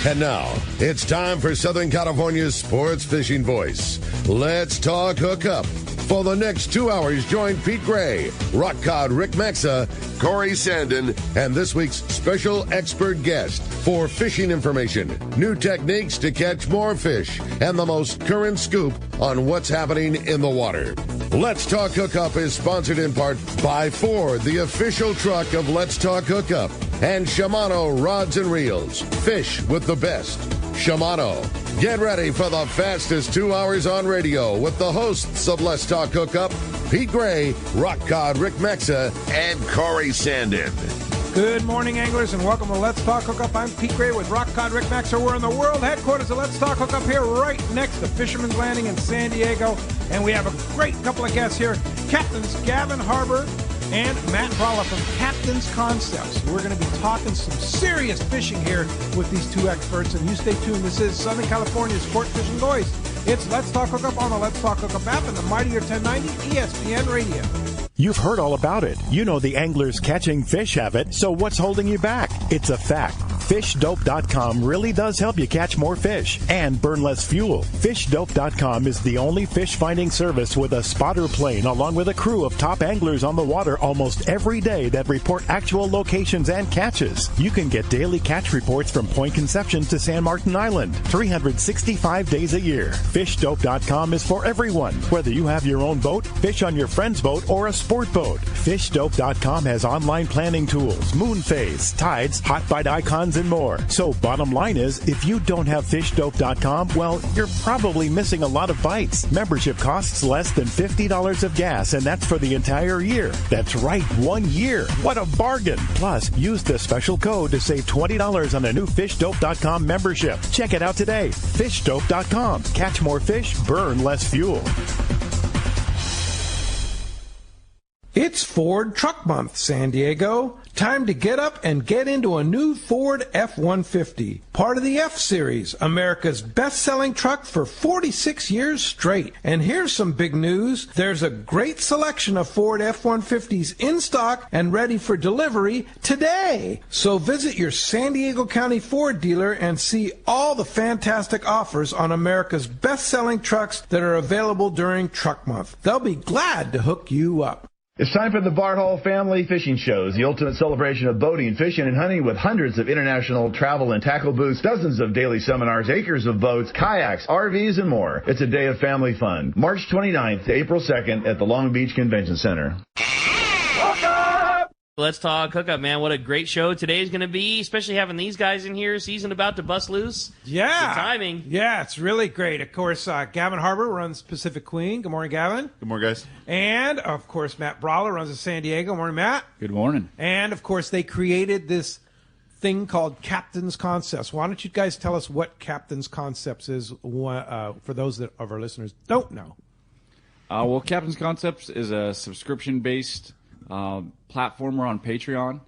And now, it's time for Southern California's sports fishing voice. Let's talk hookup. For the next 2 hours, join Pete Gray, Rock Cod Rick Maxa, Corey Sandin, and this week's special expert guest for fishing information, new techniques to catch more fish, and the most current scoop on what's happening in the water. Let's Talk Hookup is sponsored in part by Ford, the official truck of Let's Talk Hookup, and Shimano Rods and Reels. Fish with the best. Shimano. Get ready for the fastest 2 hours on radio with the hosts of Let's Talk Hookup, Pete Gray, Rock Cod Rick Maxa, and Corey Sandin. Good morning, anglers, and welcome to Let's Talk Hookup. I'm Pete Gray with Rock Cod Rick Maxa. We're in the world headquarters of Let's Talk Hookup here right next to Fisherman's Landing in San Diego. And we have a great couple of guests here, Captains Gavin Harbour and Matt Bralla from Captain's Concepts. We're going to be talking some serious fishing here with these two experts, and you stay tuned. This is Southern California's sport fishing voice. It's Let's Talk Hookup on the Let's Talk Hookup app and the mightier 1090 ESPN Radio. You've heard all about it. You know the anglers catching fish have it, so what's holding you back? It's a fact. FishDope.com really does help you catch more fish and burn less fuel. FishDope.com is the only fish finding service with a spotter plane along with a crew of top anglers on the water almost every day that report actual locations and catches. You can get daily catch reports from Point Conception to San Martin Island, 365 days a year. FishDope.com is for everyone, whether you have your own boat, fish on your friend's boat, or a sport boat. FishDope.com has online planning tools, moon phase, tides, hot bite icons, and more. So bottom line is, if you don't have FishDope.com, well, you're probably missing a lot of bites. Membership costs less than $50 of gas, and that's for the entire year. That's right, 1 year. What a bargain. Plus, use the special code to save $20 on a new FishDope.com membership. Check it out today. FishDope.com. Catch more fish, burn less fuel. It's Ford Truck Month, San Diego. Time to get up and get into a new Ford F-150, part of the F-Series, America's best-selling truck for 46 years straight. And here's some big news. There's a great selection of Ford F-150s in stock and ready for delivery today. So visit your San Diego County Ford dealer and see all the fantastic offers on America's best-selling trucks that are available during Truck Month. They'll be glad to hook you up. It's time for the Bart Hall Family Fishing Shows, the ultimate celebration of boating, fishing, and hunting with hundreds of international travel and tackle booths, dozens of daily seminars, acres of boats, kayaks, RVs, and more. It's a day of family fun. March 29th to April 2nd at the Long Beach Convention Center. Let's talk hookup, man. What a great show today is going to be, especially having these guys in here. Season about to bust loose. Yeah. Good timing. Yeah, it's really great. Of course, Gavin Harbour runs Pacific Queen. Good morning, Gavin. Good morning, guys. And, of course, Matt Bralla runs the San Diego. Good morning, Matt. Good morning. And, of course, they created this thing called Captain's Concepts. Why don't you guys tell us what Captain's Concepts is for those of our listeners don't know? Well, Captain's Concepts is a subscription-based platform. We're on Patreon,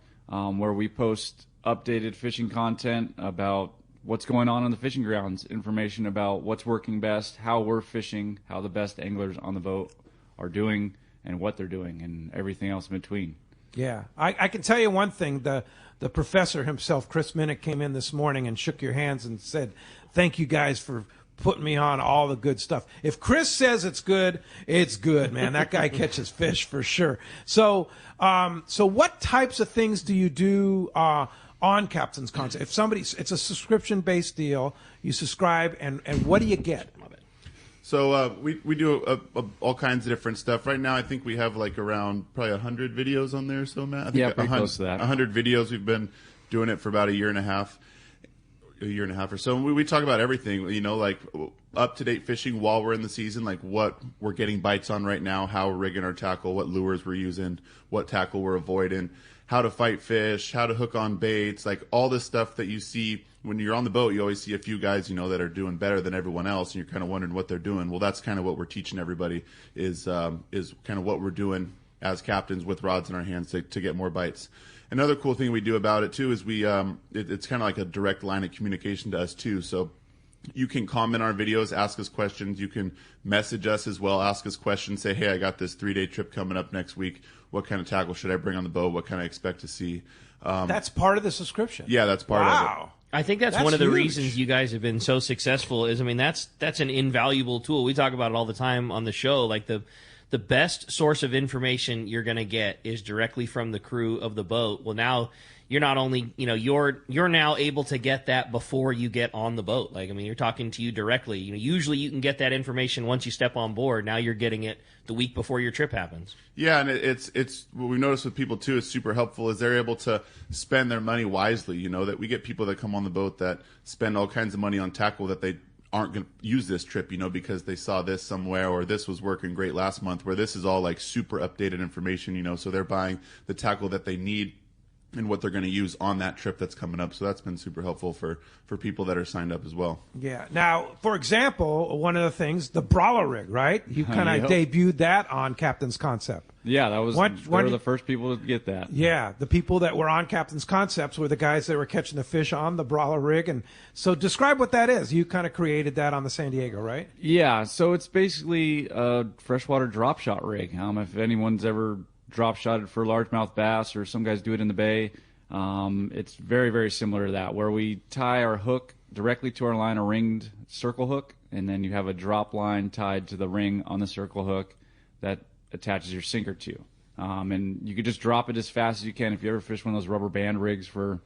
where we post updated fishing content about what's going on the fishing grounds, information about what's working best, how we're fishing, how the best anglers on the boat are doing, and what they're doing, and everything else in between. Yeah, I can tell you one thing. The professor himself, Chris Minnick, came in this morning and shook your hands and said, "Thank you guys for putting me on all the good stuff." If Chris says it's good, man. That guy catches fish for sure. So what types of things do you do on Captain's Concept? If it's a subscription-based deal, you subscribe, and what do you get? So we do all kinds of different stuff. Right now, I think we have like around probably 100 videos on there. So, Matt, I think pretty close to that. 100 videos. We've been doing it for about a year and a half or so. And we talk about everything, like up-to-date fishing while we're in the season, like what we're getting bites on right now, how we're rigging our tackle, what lures we're using, what tackle we're avoiding, how to fight fish, how to hook on baits, like all this stuff that you see when you're on the boat. You always see a few guys, that are doing better than everyone else, and you're kind of wondering what they're doing. Well, that's kind of what we're teaching everybody is kind of what we're doing as captains with rods in our hands to get more bites. Another cool thing we do about it too is it's kind of like a direct line of communication to us too. So you can comment on our videos, ask us questions. You can message us as well, ask us questions. Say, hey, I got this 3-day trip coming up next week. What kind of tackle should I bring on the boat? What can I expect to see? That's part of the subscription. Yeah, that's part of it. Wow. I think that's one of the reasons you guys have been so successful is, I mean, that's an invaluable tool. We talk about it all the time on the show. Like the best source of information you're going to get is directly from the crew of the boat. Well, now you're not only, you're now able to get that before you get on the boat. Like, I mean, you're talking to you directly. Usually you can get that information once you step on board. Now you're getting it the week before your trip happens. Yeah, and it's what we've noticed with people too is super helpful is they're able to spend their money wisely. That we get people that come on the boat that spend all kinds of money on tackle that they aren't going to use this trip, because they saw this somewhere or this was working great last month, where this is all like super updated information, so they're buying the tackle that they need and what they're going to use on that trip that's coming up. So that's been super helpful for people that are signed up as well. Yeah. Now, for example, one of the things, the Bralla rig, right? You kind of debuted that on Captain's Concept. Yeah, that was they were the first people to get that. Yeah, the people that were on Captain's Concepts were the guys that were catching the fish on the Bralla rig. And so describe what that is. You kind of created that on the San Diego, right? Yeah, so it's basically a freshwater drop shot rig. If anyone's ever drop shotted for largemouth bass, or some guys do it in the bay, it's very, very similar to that, where we tie our hook directly to our line, a ringed circle hook, and then you have a drop line tied to the ring on the circle hook that attaches your sinker to. And you could just drop it as fast as you can. If you ever fish one of those rubber band rigs for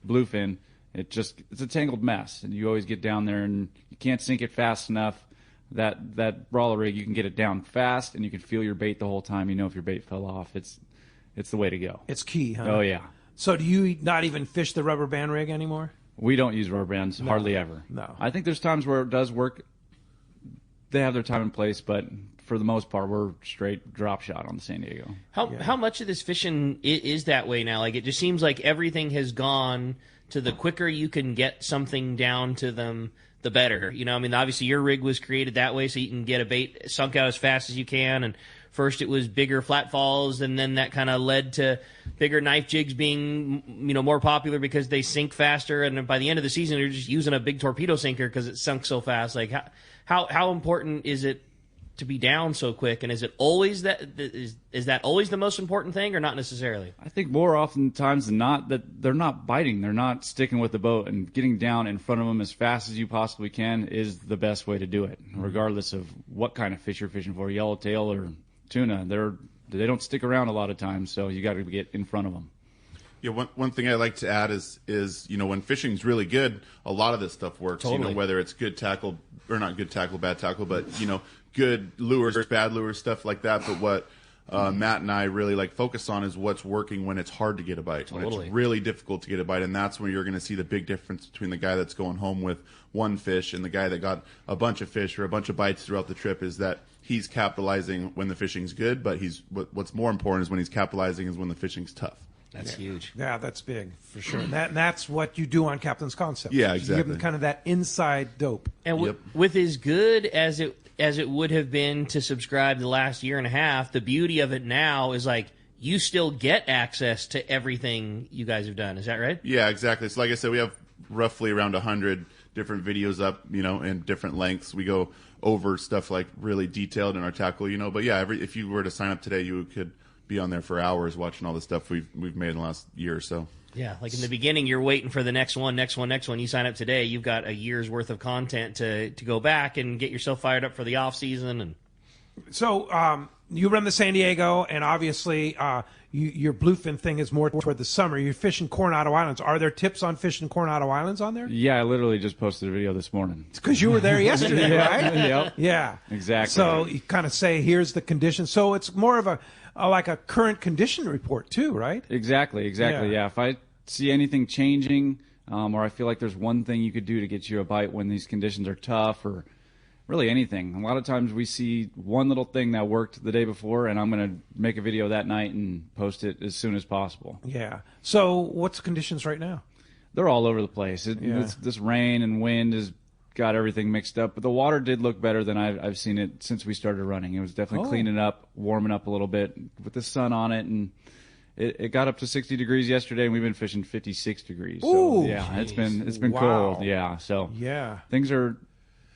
bluefin, it's a tangled mess, and you always get down there and you can't sink it fast enough. That Bralla rig, you can get it down fast, and you can feel your bait the whole time. If your bait fell off. It's the way to go. It's key, huh? Oh, yeah. So do you not even fish the rubber band rig anymore? We don't use rubber bands, hardly ever. No. I think there's times where it does work. They have their time and place, but for the most part, we're straight drop shot on the San Diego. How much of this fishing is that way now? Like, it just seems like everything has gone to the quicker you can get something down to them, the better. Obviously your rig was created that way so you can get a bait sunk out as fast as you can. And first it was bigger flat falls, and then that kind of led to bigger knife jigs being, more popular because they sink faster. And by the end of the season, you're just using a big torpedo sinker because it sunk so fast. Like, how important is it to be down so quick? And is it always is that always the most important thing, or not necessarily? I think more often times than not that they're not biting, they're not sticking with the boat, and getting down in front of them as fast as you possibly can is the best way to do it, regardless of what kind of fish you're fishing for, yellowtail or tuna. They don't stick around a lot of times, so you got to get in front of them. Yeah, one thing I like to add is when fishing's really good, a lot of this stuff works. Totally. Whether it's good tackle or not good tackle, bad tackle, but good lures, bad lures, stuff like that. But what Matt and I really focus on is what's working when it's hard to get a bite, when it's really difficult to get a bite, and that's when you're going to see the big difference between the guy that's going home with one fish and the guy that got a bunch of fish or a bunch of bites throughout the trip. Is that he's capitalizing when the fishing's good, but what's more important is when he's capitalizing is when the fishing's tough. That's huge. Yeah, that's big for sure. And that's what you do on Captain's Concept. Yeah, exactly. You give them kind of that inside dope. And with as good as it would have been to subscribe the last year and a half, the beauty of it now is you still get access to everything you guys have done. Is that right? Yeah, exactly. So like I said, we have roughly around 100 different videos up, in different lengths. We go over stuff really detailed in our tackle, But yeah, if you were to sign up today, you could be on there for hours watching all the stuff we've made in the last year or so. Yeah, like in the beginning, you're waiting for the next one. You sign up today, you've got a year's worth of content to go back and get yourself fired up for the off season. And so you run the San Diego, and obviously your bluefin thing is more toward the summer. You're fishing Coronado Islands. Are there tips on fishing Coronado Islands on there? Yeah, I literally just posted a video this morning. It's because you were there yesterday, right? Yep. Yeah, exactly. So you kind of say, here's the conditions. So it's more of a current condition report too, right? Exactly. Yeah. If I see anything changing, or I feel like there's one thing you could do to get you a bite when these conditions are tough, or really anything. A lot of times we see one little thing that worked the day before, and I'm going to make a video that night and post it as soon as possible. Yeah. So what's the conditions right now? They're all over the place. This rain and wind has got everything mixed up, but the water did look better than I've seen it since we started running. It was definitely cleaning up, warming up a little bit with the sun on it, and it got up to 60 degrees yesterday, and we've been fishing 56 degrees. So, yeah, it's been cold. Yeah, so things are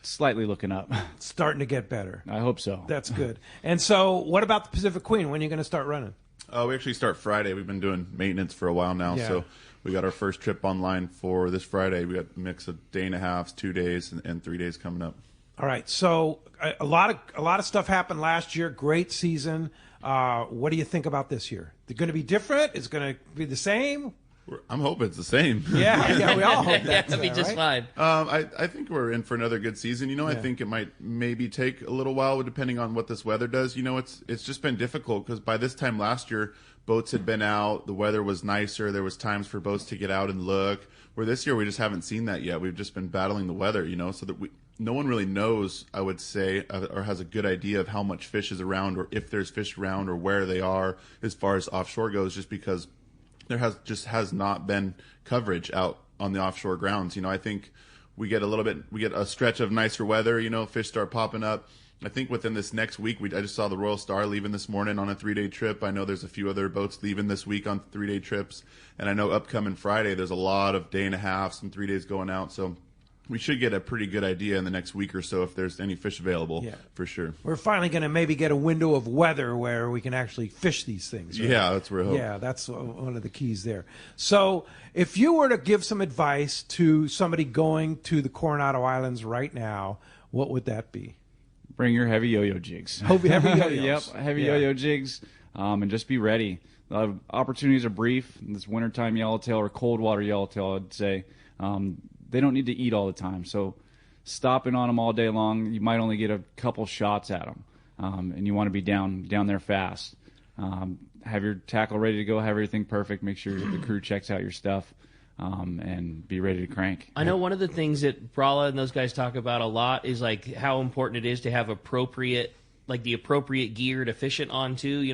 slightly looking up. It's starting to get better. I hope so. That's good. And so what about the Pacific Queen? When are you going to start running? We actually start Friday. We've been doing maintenance for a while now, so we got our first trip online for this Friday. We got a mix of day and a half, 2 days, and 3 days coming up. All right. So a lot of stuff happened last year. Great season. What do you think about this year? They're going to be different? Is it going to be the same? I'm hoping it's the same. Yeah, we all hope that. That'd be just fine. I think we're in for another good season. I think it might maybe take a little while depending on what this weather does. It's just been difficult because by this time last year, boats had been out. The weather was nicer. There was times for boats to get out and look. Where this year we just haven't seen that yet. We've just been battling the weather, so that no one really knows, I would say, or has a good idea of how much fish is around or if there's fish around or where they are as far as offshore goes, just because there has not been coverage out on the offshore grounds. I think we get a stretch of nicer weather, fish start popping up. I think within this next week, I just saw the Royal Star leaving this morning on a 3-day trip. I know there's a few other boats leaving this week on 3-day trips. And I know upcoming Friday, there's a lot of day and a half, some 3 days going out. So we should get a pretty good idea in the next week or so if there's any fish available, for sure. We're finally going to maybe get a window of weather where we can actually fish these things. Right? Yeah, that's where I hope. Yeah, that's one of the keys there. So if you were to give some advice to somebody going to the Coronado Islands right now, what would that be? Bring your heavy yo-yo jigs. Heavy yo-yos. Yep, heavy yo-yo jigs, and just be ready. Opportunities are brief. This wintertime yellowtail or cold water yellowtail, I'd say, they don't need to eat all the time. So stopping on them all day long, you might only get a couple shots at them, and you want to be down there fast. Have your tackle ready to go, have everything perfect, make sure the crew checks out your stuff. And be ready to crank. I know one of the things that Bralla and those guys talk about a lot is like how important it is to have the appropriate gear to fish it on too.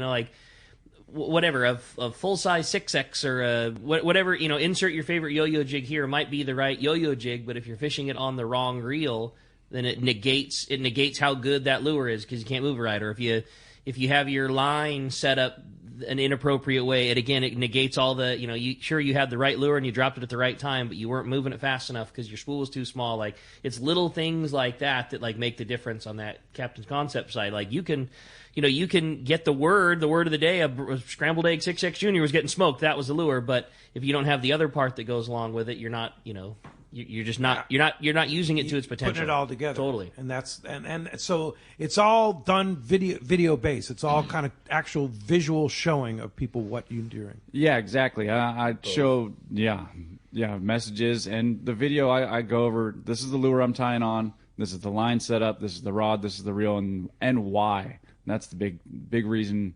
Whatever, a full-size 6X or whatever, insert your favorite yo-yo jig here. It might be the right yo-yo jig, but if you're fishing it on the wrong reel, then it negates how good that lure is because you can't move it right. Or if you have your line set up an inappropriate way, it negates all the, you had the right lure and you dropped it at the right time, but you weren't moving it fast enough because your spool was too small. Like, it's little things like that like make the difference on that Captain's Concept side. Like, you can get the word of the day, a scrambled egg 6X Junior was getting smoked. That was the lure. But if you don't have the other part that goes along with it, you're not, you're just not, you're not using it to its potential. Putting it all together. Totally. And that's, and so it's all done video based. It's all kind of actual visual showing of people what you're doing. Yeah, exactly. I show, messages, and the video I go over, this is the lure I'm tying on, this is the line setup, this is the rod, this is the reel, and why. That's the big reason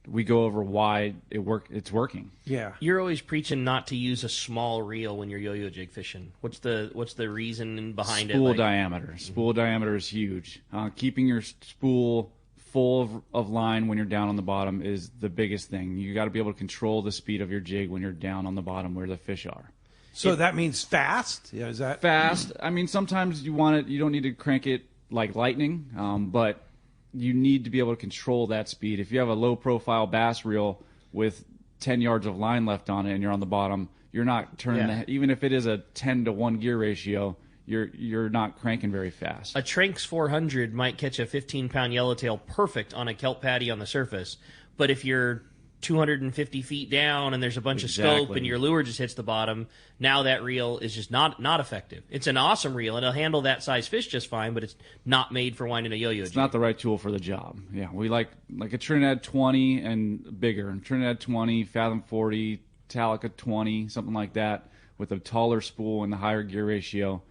we go over why it's working. Yeah. You're always preaching not to use a small reel when you're yo-yo jig fishing. What's the reason behind spool it? Diameter. Spool diameter is huge. Keeping your spool full of line when you're down on the bottom is the biggest thing. You got to be able to control the speed of your jig when you're down on the bottom where the fish are. So that means fast? Yeah, is that fast? I mean, sometimes you want it. You don't need to crank it like lightning, but you need to be able to control that speed. If you have a low-profile bass reel with 10 yards of line left on it and you're on the bottom, you're not turning even if it is a 10-to-1 gear ratio, you're not cranking very fast. A Tranx 400 might catch a 15-pound yellowtail perfect on a kelp patty on the surface, but if you're 250 feet down and there's a bunch of scope and your lure just hits the bottom, now that reel is just not effective. It's an awesome reel and it'll handle that size fish just fine, but it's not made for winding a yo-yo It's jig. not the right tool for the job. Yeah, we like a Trinidad 20 and bigger. Trinidad 20, Fathom 40, Talica 20, something like that, with a taller spool and the higher gear ratio.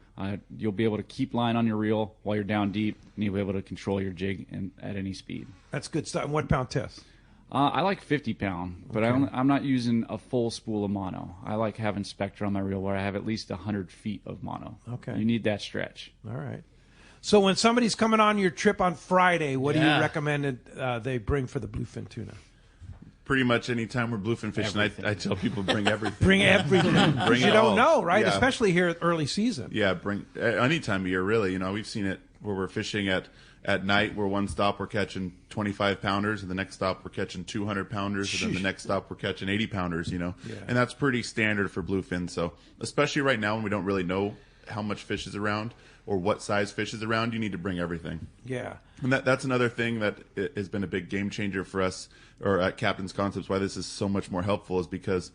You'll be able to keep line on your reel while you're down deep, and you'll be able to control your jig at any speed. That's good stuff. And what pound test? I like 50-pound, but okay. I'm not using a full spool of mono. I like having Spectra on my reel where I have at least 100 feet of mono. Okay. You need that stretch. All right. So when somebody's coming on your trip on Friday, what do you recommend they bring for the bluefin tuna? Pretty much any time we're bluefin fishing, I tell people bring everything. Bring everything. Bring you it don't all. know, right? Yeah. Especially here at early season. Yeah, bring any time of year, really. We've seen it where we're fishing at night, where one stop we're catching 25-pounders, and the next stop we're catching 200-pounders, and then the next stop we're catching 80-pounders, And that's pretty standard for bluefin. So especially right now when we don't really know how much fish is around or what size fish is around, you need to bring everything. Yeah. And that's another thing that has been a big game changer for us, or at Captain's Concepts, why this is so much more helpful, is because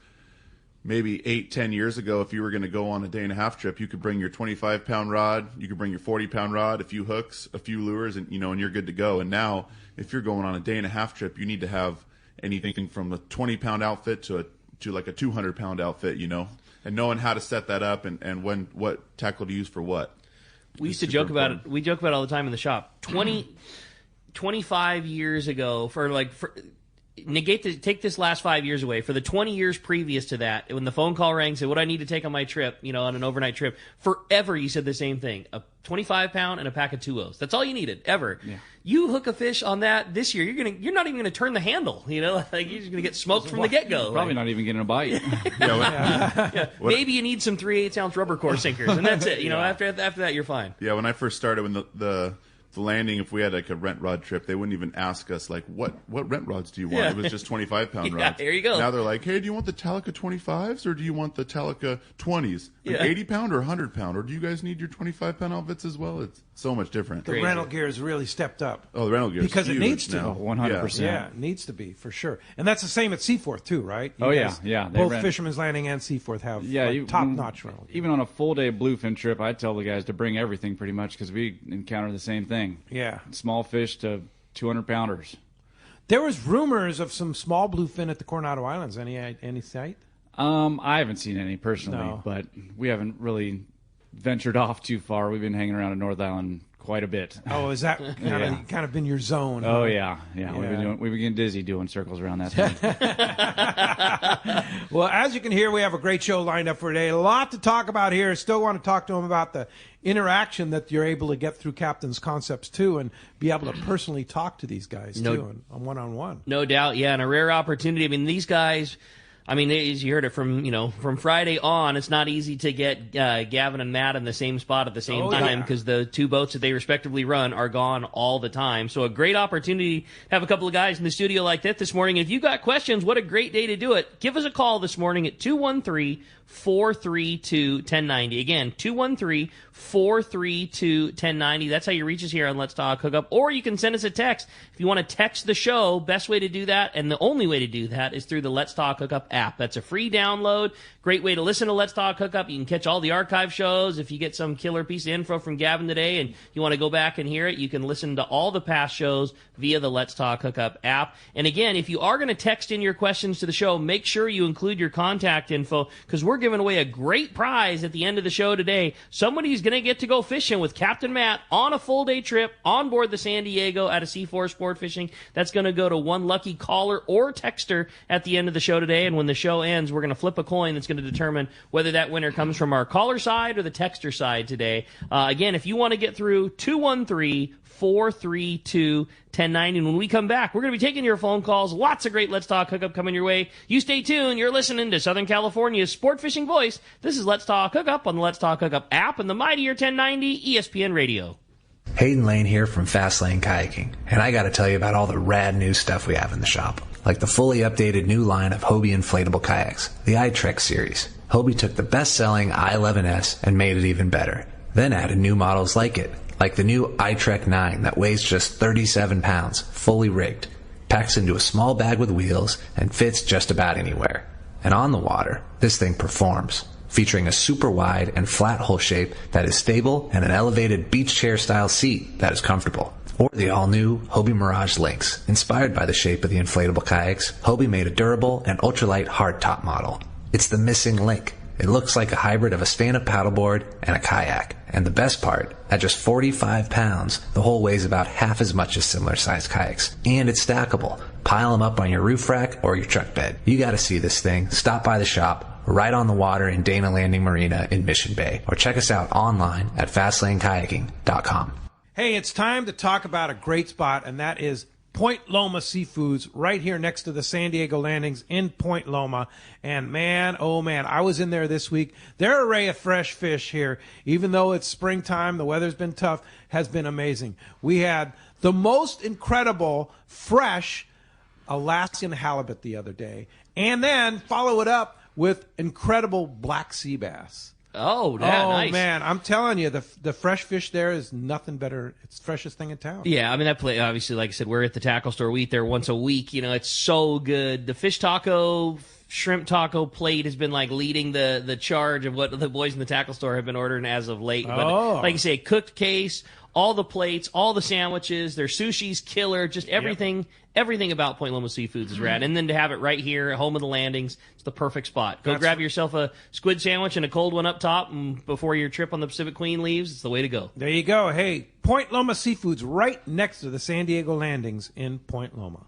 maybe 8-10 years ago, if you were going to go on a 1.5-day trip, you could bring your 25-pound rod, you could bring your 40-pound rod, a few hooks, a few lures, and and you're good to go. And now, if you're going on a 1.5-day trip, you need to have anything from a 20-pound outfit to like a 200-pound outfit, and knowing how to set that up and what tackle to use for what. We used to joke about it. We joke about it all the time in the shop. 25 years ago, take this last 5 years away. For the 20 years previous to that, when the phone call rang, said, what do I need to take on my trip, on an overnight trip? Forever you said the same thing. A 25-pound and a pack of 2-0s. That's all you needed, ever. Yeah. You hook a fish on that this year, you're not even going to turn the handle, you're just going to get smoked from the get-go. Probably not even getting a bite. Maybe you need some 3/8-ounce rubber core sinkers, and that's it. After that, you're fine. Yeah, when I first started, when the landing, if we had like a rent rod trip, they wouldn't even ask us like what rent rods do you want. It was just 25-pound rods. There you go. Now they're like, hey, do you want the Talica 25s or do you want the Talica 20s? An 80-pound or 100-pound, or do you guys need your 25-pound outfits as well? It's so much different. The rental gear has really stepped up. Oh, the rental gear because it needs to. Now. 100%. Yeah, it needs to be for sure. And that's the same at Seaforth too, right? Yeah. Both Fisherman's Landing and Seaforth have top-notch rental gear. Even on a full-day bluefin trip, I tell the guys to bring everything pretty much because we encounter the same thing. Yeah. Small fish to 200-pounders. There was rumors of some small bluefin at the Coronado Islands. Any sight? I haven't seen any personally, but we haven't really ventured off too far. We've been hanging around at North Island quite a bit. Oh, is that kind of been your zone? Oh, yeah. We've been getting dizzy doing circles around that thing. Well, as you can hear, we have a great show lined up for today. A lot to talk about here. Still want to talk to him about the interaction that you're able to get through Captain's Concepts too, and be able to personally talk to these guys too, and one-on-one. No doubt, yeah, and a rare opportunity. I mean, these guys, as you heard it from Friday on, it's not easy to get Gavin and Matt in the same spot at the same time because the two boats that they respectively run are gone all the time. So a great opportunity to have a couple of guys in the studio like that this morning. If you've got questions, what a great day to do it. Give us a call this morning at 213-432-1090. Again, 213-432-1090. That's how you reach us here on Let's Talk Hookup. Or you can send us a text. If you want to text the show, best way to do that, and the only way to do that, is through the Let's Talk Hookup app. That's a free download. Great way to listen to Let's Talk Hookup. You can catch all the archive shows. If you get some killer piece of info from Gavin today and you want to go back and hear it, you can listen to all the past shows via the Let's Talk Hookup app. And again, if you are going to text in your questions to the show, make sure you include your contact info, because we're giving away a great prize at the end of the show today. Somebody's going to get to go fishing with Captain Matt on a full-day trip on board the San Diego out of C4 Sport Fishing. That's going to go to one lucky caller or texter at the end of the show today. And when the show ends, we're going to flip a coin that's going to determine whether that winner comes from our caller side or the texter side today. Again, if you want to get through, 213-432-1090. And when we come back, we're going to be taking your phone calls. Lots of great Let's Talk Hookup coming your way. You stay tuned. You're listening to Southern California's sport fishing voice. This is Let's Talk Hookup on the Let's Talk Hookup app and the mightier 1090 ESPN Radio. Hayden Lane here from Fast Lane Kayaking, and I got to tell you about all the rad new stuff we have in the shop, like the fully updated new line of Hobie inflatable kayaks, the iTrek series. Hobie took the best-selling I-11S and made it even better, then added new models like it, like the new iTrek 9 that weighs just 37 pounds, fully rigged, packs into a small bag with wheels, and fits just about anywhere. And on the water, this thing performs, featuring a super wide and flat hull shape that is stable and an elevated beach chair style seat that is comfortable. Or the all-new Hobie Mirage Lynx. Inspired by the shape of the inflatable kayaks, Hobie made a durable and ultralight hardtop model. It's the missing link. It looks like a hybrid of a stand-up paddleboard and a kayak. And the best part, at just 45 pounds, the hull weighs about half as much as similar-sized kayaks. And it's stackable. Pile them up on your roof rack or your truck bed. You gotta see this thing. Stop by the shop, right on the water in Dana Landing Marina in Mission Bay. Or check us out online at FastlaneKayaking.com. Hey, it's time to talk about a great spot, and that is Point Loma Seafoods, right here next to the San Diego landings in Point Loma. And man, oh man, I was in there this week. Their array of fresh fish here, even though it's springtime, the weather's been tough, has been amazing. We had the most incredible fresh Alaskan halibut the other day, and then follow it up with incredible black sea bass. Oh, nice. Man, I'm telling you, the fresh fish there is nothing better. It's the freshest thing in town. Yeah, I mean, that play, obviously, like I said, we're at the tackle store. We eat there once a week. It's so good. The fish taco shrimp taco plate has been like leading the charge of what the boys in the tackle store have been ordering as of late. But like you say, cooked case, all the plates, all the sandwiches, their sushi's killer, just everything. Everything about Point Loma Seafoods is rad. And then to have it right here at home of the landings, it's the perfect spot. Go grab yourself a squid sandwich and a cold one up top, and before your trip on the Pacific Queen leaves, it's the way to go. There you go. Hey, Point Loma Seafoods right next to the San Diego landings in Point Loma.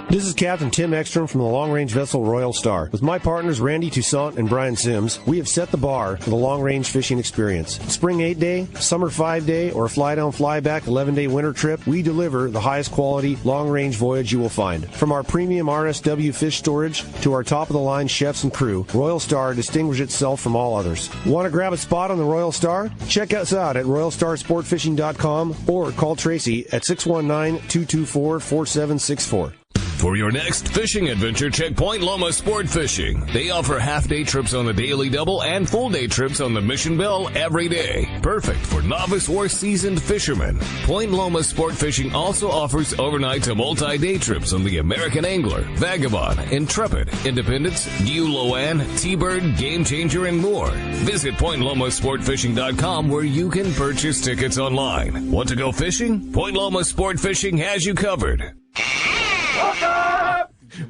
This is Captain Tim Ekstrom from the long-range vessel Royal Star. With my partners Randy Toussaint and Brian Sims, we have set the bar for the long-range fishing experience. Spring 8-day, summer 5-day, or fly-down, fly-back 11-day winter trip, we deliver the highest quality long-range voyage you will find. From our premium RSW fish storage to our top-of-the-line chefs and crew, Royal Star distinguishes itself from all others. Want to grab a spot on the Royal Star? Check us out at RoyalStarSportFishing.com or call Tracy at 619-224-4764. For your next fishing adventure, check Point Loma Sport Fishing. They offer half-day trips on the Daily Double and full-day trips on the Mission Bell every day. Perfect for novice or seasoned fishermen. Point Loma Sport Fishing also offers overnight to multi-day trips on the American Angler, Vagabond, Intrepid, Independence, Loan, T-Bird, Game Changer, and more. Visit PointLomaSportFishing.com where you can purchase tickets online. Want to go fishing? Point Loma Sport Fishing has you covered.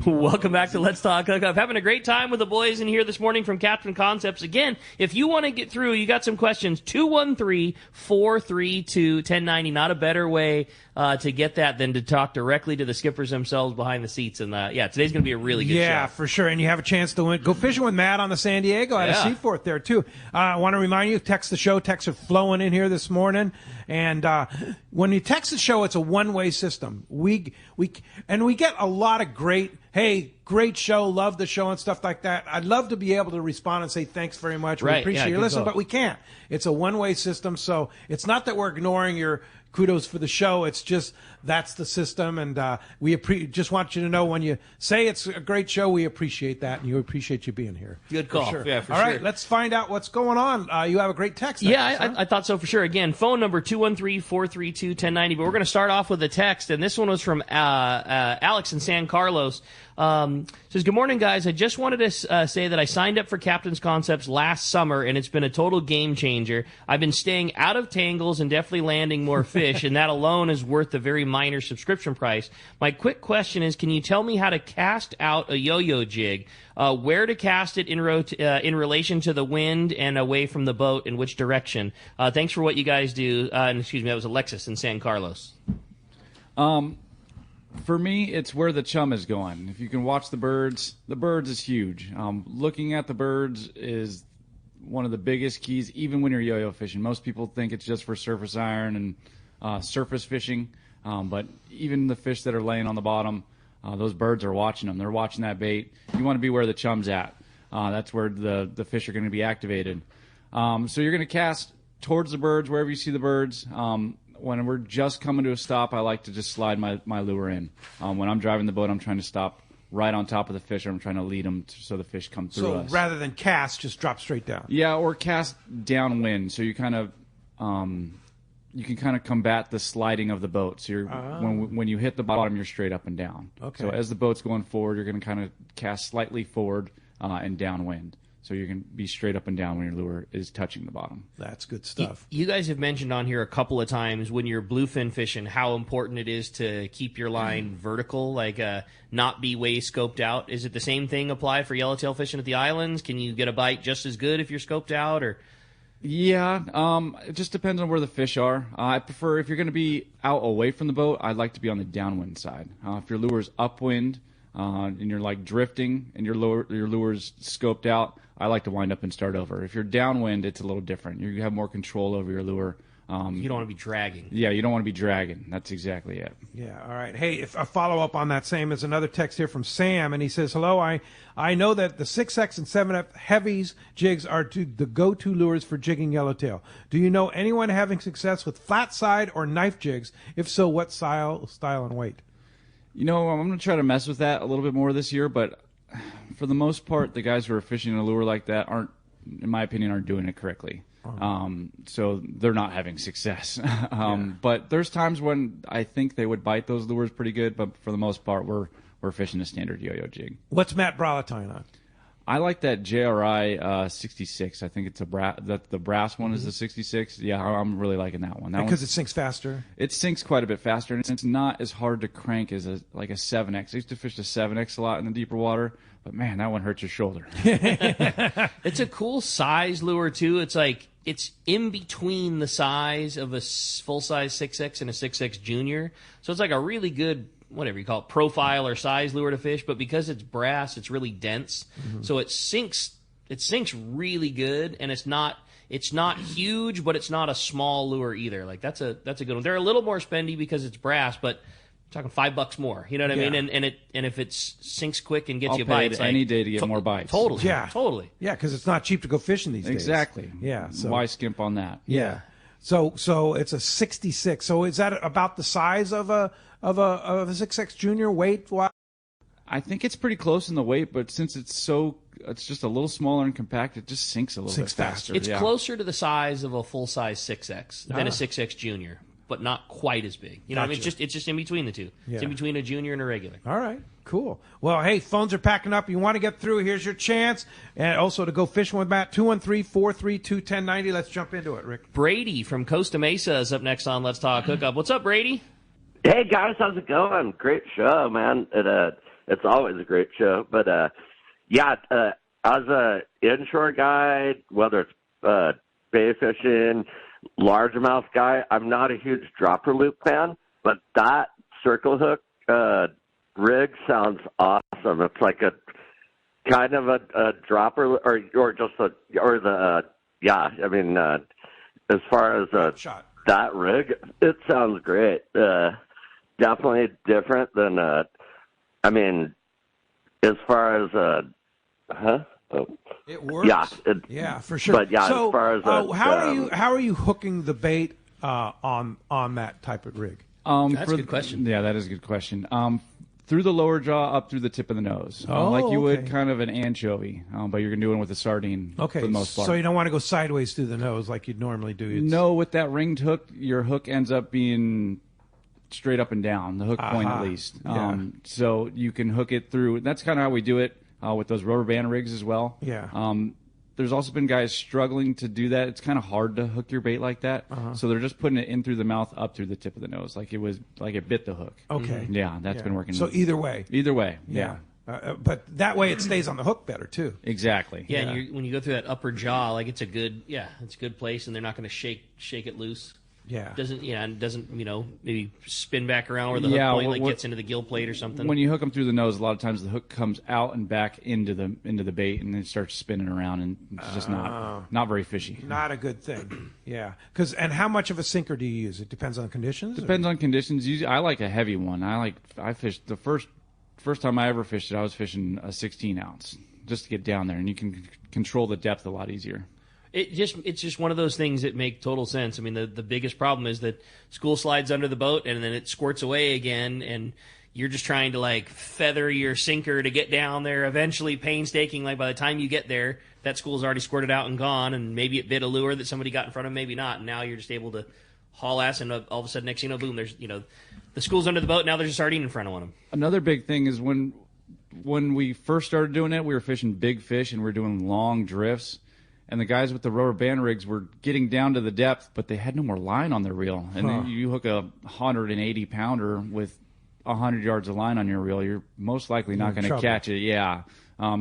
Welcome back to Let's Talk Hookup. Having a great time with the boys in here this morning from Captain Concepts. Again, if you want to get through, you got some questions, 213-432-1090. Not a better way to get that than to talk directly to the skippers themselves behind the seats. And today's going to be a really good show. Yeah, for sure. And you have a chance to go fishing with Matt on the San Diego at a Seafort there, too. I want to remind you, text the show. Texts are flowing in here this morning. And when you text the show, it's a one-way system. We get a lot of great show, love the show and stuff like that. I'd love to be able to respond and say thanks very much. We appreciate your listen, but we can't. It's a one-way system, so it's not that we're ignoring your kudos for the show. It's just that's the system, and we just want you to know when you say it's a great show, we appreciate that, and you appreciate you being here. Good call. Sure. Yeah, for All sure. right, let's find out what's going on. You have a great text. I thought so for sure. Again, phone number 213-432-1090. But we're going to start off with a text, and this one was from Alex in San Carlos. Says, good morning, guys. I just wanted to say that I signed up for Captain's Concepts last summer, and it's been a total game changer. I've been staying out of tangles and definitely landing more fish, and that alone is worth the very minor subscription price. My quick question is, can you tell me how to cast out a yo-yo jig? Where to cast it in relation to the wind and away from the boat, in which direction? Thanks for what you guys do. And excuse me, that was Alexis in San Carlos. For me, it's where the chum is going. If you can watch the birds is huge. Looking at the birds is one of the biggest keys, even when you're yo-yo fishing. Most people think it's just for surface iron and surface fishing, but even the fish that are laying on the bottom, those birds are watching them. They're watching that bait. You want to be where the chum's at. That's where the fish are going to be activated. So you're going to cast towards the birds, wherever you see the birds. When we're just coming to a stop, I like to just slide my lure in. When I'm driving the boat, I'm trying to stop right on top of the fish. I'm trying to lead them so the fish come through us. So rather than cast, just drop straight down. Yeah, or cast downwind. So you kind of you can kind of combat the sliding of the boat. So you're, when you hit the bottom, you're straight up and down. Okay. So as the boat's going forward, you're going to kind of cast slightly forward and downwind. So you can be straight up and down when your lure is touching the bottom. That's good stuff. You guys have mentioned on here a couple of times when you're bluefin fishing how important it is to keep your line vertical, like not be way scoped out. Is it the same thing apply for yellowtail fishing at the islands? Can you get a bite just as good if you're scoped out? Or Yeah, it just depends on where the fish are. I prefer, if you're going to be out away from the boat, I'd like to be on the downwind side. If your lure's upwind and you're like drifting and your lure's scoped out, I like to wind up and start over. If you're downwind, it's a little different. You have more control over your lure. You don't want to be dragging. Yeah, you don't want to be dragging. That's exactly it. Yeah, all right. Hey, if a follow-up on that same is another text here from Sam, and he says, hello, I know that the 6X and 7F heavies jigs are the go-to lures for jigging yellowtail. Do you know anyone having success with flat side or knife jigs? If so, what style and weight? You know, I'm going to try to mess with that a little bit more this year, but for the most part, the guys who are fishing a lure like that aren't, in my opinion, aren't doing it correctly. So they're not having success. But there's times when I think they would bite those lures pretty good, but for the most part, we're we're fishing a standard yo-yo jig. What's Matt Bralla tying on? I like that JRI 66. I think it's the brass one is the 66. Yeah, I'm really liking that one. Because it sinks faster? It sinks quite a bit faster, and it's not as hard to crank as a 7X. I used to fish the 7X a lot in the deeper water, but man, that one hurts your shoulder. It's a cool size lure, too. It's like it's in between the size of a full-size 6X and a 6X Junior. So it's like a really good, whatever you call it, profile or size lure to fish, but because it's brass, it's really dense. So it sinks really good, and it's not huge, but it's not a small lure either. Like that's a good one. They're a little more spendy because it's brass, but I'm talking $5 more. You know what I mean? And if it sinks quick and gets you bites, any day to get more bites. Totally. Yeah. Totally. Yeah, because it's not cheap to go fishing these days. Exactly. Yeah. So, why skimp on that? Yeah. So it's a 66. So is that about the size of a 6X Junior weight? I think it's pretty close in the weight, but since it's just a little smaller and compact, it just sinks a little bit faster. It's closer to the size of a full-size 6X than a 6X Junior, but not quite as big. You know what I mean? It's just in between the two. Yeah. It's in between a Junior and a regular. All right, cool. Well, hey, phones are packing up. You want to get through, here's your chance. And also to go fishing with Matt, 213-432-1090. Let's jump into it, Rick. Brady from Costa Mesa is up next on Let's Talk Hookup. What's up, Brady? Hey, guys, how's it going? Great show, man. It's always a great show. But, as a inshore guy, whether it's bay fishing, largemouth guy, I'm not a huge dropper loop fan, but that circle hook rig sounds awesome. It's like a kind of a dropper or just as far as shot. That rig, it sounds great. Definitely different than as far as it works. Yeah, for sure. But yeah, so, as far as how are you hooking the bait on that type of rig? That's a good question. Yeah, that is a good question. Through the lower jaw, up through the tip of the nose, like you would kind of an anchovy, but you're doing it with a sardine for the most part. So you don't want to go sideways through the nose like you'd normally do. No, with that ringed hook, your hook ends up being straight up and down, the hook point at least. So you can hook it through. That's kind of how we do it with those rubber band rigs as well. Yeah. There's also been guys struggling to do that. It's kind of hard to hook your bait like that. So they're just putting it in through the mouth, up through the tip of the nose, like it bit the hook. Okay. Yeah, that's been working. So either way. Yeah. But that way it stays on the hook better too. Exactly. Yeah, and when you go through that upper jaw, like it's a good place, and they're not going to shake it loose. Yeah. Doesn't maybe spin back around where the hook point gets into the gill plate or something. When you hook them through the nose, a lot of times the hook comes out and back into the bait, and then it starts spinning around, and it's just not very fishy. Not a good thing. Yeah. And how much of a sinker do you use? It depends on conditions. Depends on conditions. Usually, I like a heavy one. I fished the first time I ever fished it. I was fishing a 16 ounce just to get down there, and you can control the depth a lot easier. It's just one of those things that make total sense. I mean, the biggest problem is that school slides under the boat and then it squirts away again, and you're just trying to feather your sinker to get down there. Eventually, painstaking, by the time you get there, that school's already squirted out and gone, and maybe it bit a lure that somebody got in front of, maybe not. And now you're just able to haul ass, and all of a sudden, next thing you know, boom, there's the school's under the boat. Now there's a sardine in front of them. Another big thing is when we first started doing it, we were fishing big fish and we were doing long drifts. And the guys with the rubber band rigs were getting down to the depth, but they had no more line on their reel. And then you hook a 180-pounder with 100 yards of line on your reel, you're most likely not going to catch it. Yeah.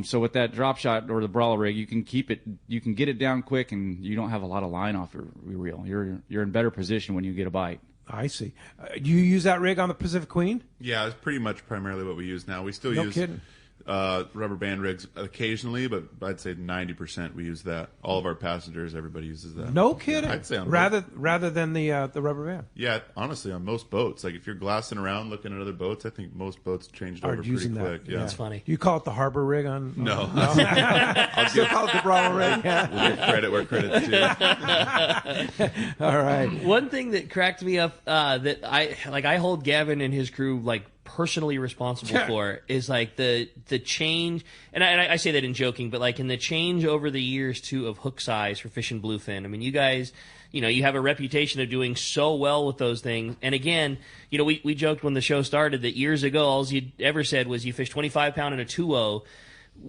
So with that drop shot or the Bralla rig, you can get it down quick, and you don't have a lot of line off your reel. You're in better position when you get a bite. I see. Do you use that rig on the Pacific Queen? Yeah, it's pretty much primarily what we use now. We still use rubber band rigs occasionally, but I'd say 90% we use that. All of our passengers, everybody uses that. No kidding. I'd say rather than the rubber band. Yeah, honestly, on most boats, if you're glassing around looking at other boats, I think most boats changed over pretty quick. Yeah, that's funny. You call it the Harbour rig on? No, I'll still call it the Bralla rig. We'll give credit where credit's due. All right. One thing that cracked me up that I hold Gavin and his crew personally responsible for is like the change, and I say that in joking, but like in the change over the years too of hook size for fishing bluefin. I mean, you guys, you have a reputation of doing so well with those things. And again, we joked when the show started that years ago all you ever said was you fish 25 pound and a 2-0.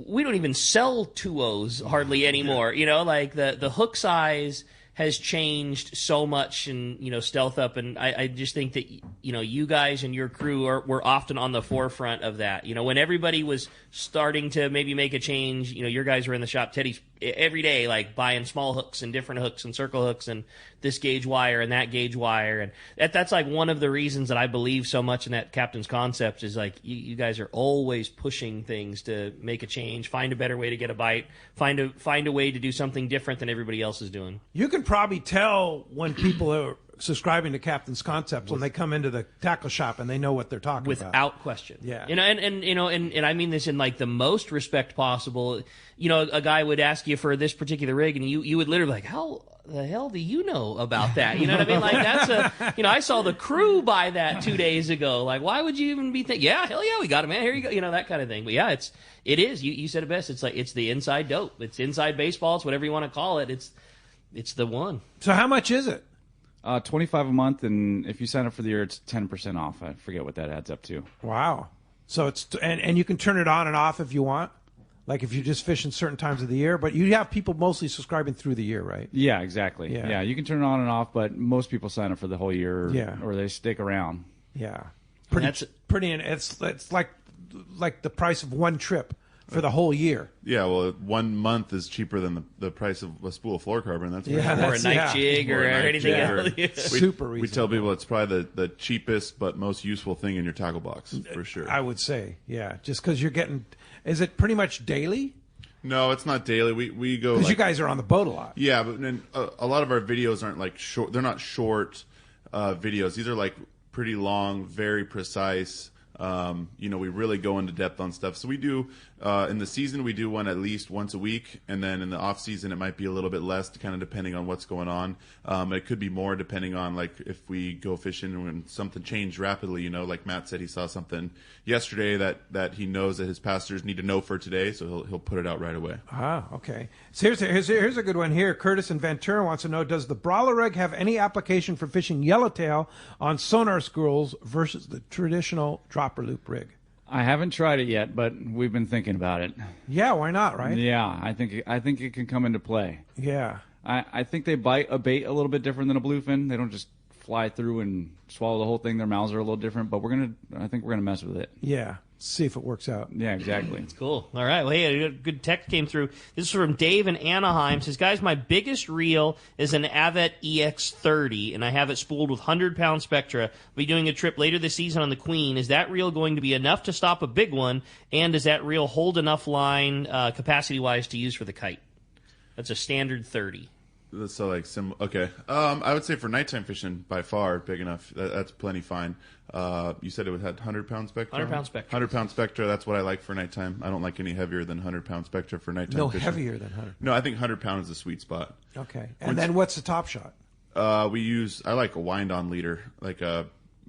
We don't even sell 2-0s hardly anymore. Like the hook size has changed so much, and Stealth Up, and I just think that you guys and your crew were often on the forefront of that. When everybody was starting to maybe make a change, your guys were in the shop, Teddy's every day, like buying small hooks and different hooks and circle hooks and this gauge wire and that gauge wire, and that's like one of the reasons that I believe so much in that Captain's Concepts is like you guys are always pushing things to make a change, find a better way to get a bite, find a way to do something different than everybody else is doing. You can probably tell when people are subscribing to Captain's Concepts when they come into the tackle shop and they know what they're talking about. Without question. Yeah. And I mean this in like the most respect possible. A guy would ask you for this particular rig, and you would literally be like, how the hell do you know about that? You know what I mean? Like that's I saw the crew buy that 2 days ago. Like, why would you even be thinking, yeah, hell yeah, we got it, man. Here you go. That kind of thing. But yeah, it is. You said it best. It's like, it's the inside dope. It's inside baseball. It's whatever you want to call it. It's the one. So how much is it? $25 a month, and if you sign up for the year, it's 10% off. I forget what that adds up to. Wow. So it's and you can turn it on and off if you want, like if you're just fishing certain times of the year. But you have people mostly subscribing through the year, right? Yeah, exactly. Yeah, you can turn it on and off, but most people sign up for the whole year, or they stick around. Yeah, pretty. It's like the price of one trip for the whole year. Yeah, well, 1 month is cheaper than the price of a spool of fluorocarbon. That's or a night jig or anything else. Super reasonable. We tell people it's probably the cheapest but most useful thing in your tackle box, for sure. I would say, yeah, just because you're getting. Is it pretty much daily? No, it's not daily. We go because you guys are on the boat a lot. Yeah, but then a lot of our videos aren't like short. They're not short videos. These are like pretty long, very precise. We really go into depth on stuff. So we do in the season we do one at least once a week, and then in the off season it might be a little bit less, kind of depending on what's going on. It could be more depending on like if we go fishing when something changed rapidly. Like Matt said, he saw something yesterday that he knows that his pastors need to know for today, so he'll put it out right away. Ah, okay. So here's a good one here. Curtis in Ventura wants to know: does the Bralla rig have any application for fishing yellowtail on sonar schools versus the traditional dropper loop rig? I haven't tried it yet, but we've been thinking about it. Yeah, why not, right? Yeah, I think it can come into play. Yeah. I think they bite a bait a little bit different than a bluefin. They don't just fly through and swallow the whole thing. Their mouths are a little different, but I think we're gonna mess with it. Yeah. See if it works out. Yeah, exactly. It's cool. All right. Well, hey, a good text came through. This is from Dave in Anaheim. Says, guys, my biggest reel is an Avet EX30, and I have it spooled with 100-pound Spectra. I'll be doing a trip later this season on the Queen. Is that reel going to be enough to stop a big one? And does that reel hold enough line capacity-wise to use for the kite? That's a standard 30. So okay. I would say for nighttime fishing, by far big enough. That's plenty fine. You said it had 100-pound Spectra. 100-pound Spectra. 100-pound Spectra. That's what I like for nighttime. I don't like any heavier than 100-pound Spectra for nighttime. No fishing. Heavier than 100. No, I think 100-pound is the sweet spot. Okay. And then what's the top shot? I like a wind-on leader, like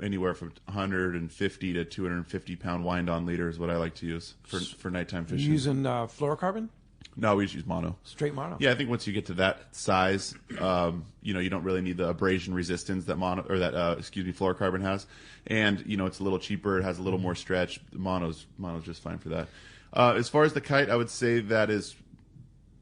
anywhere from 150 to 250-pound wind-on leader is what I like to use for nighttime fishing. You using fluorocarbon? No, we just use mono. Straight mono? Yeah, I think once you get to that size, you don't really need the abrasion resistance that fluorocarbon has. And, it's a little cheaper. It has a little more stretch. Mono's just fine for that. As far as the kite, I would say that is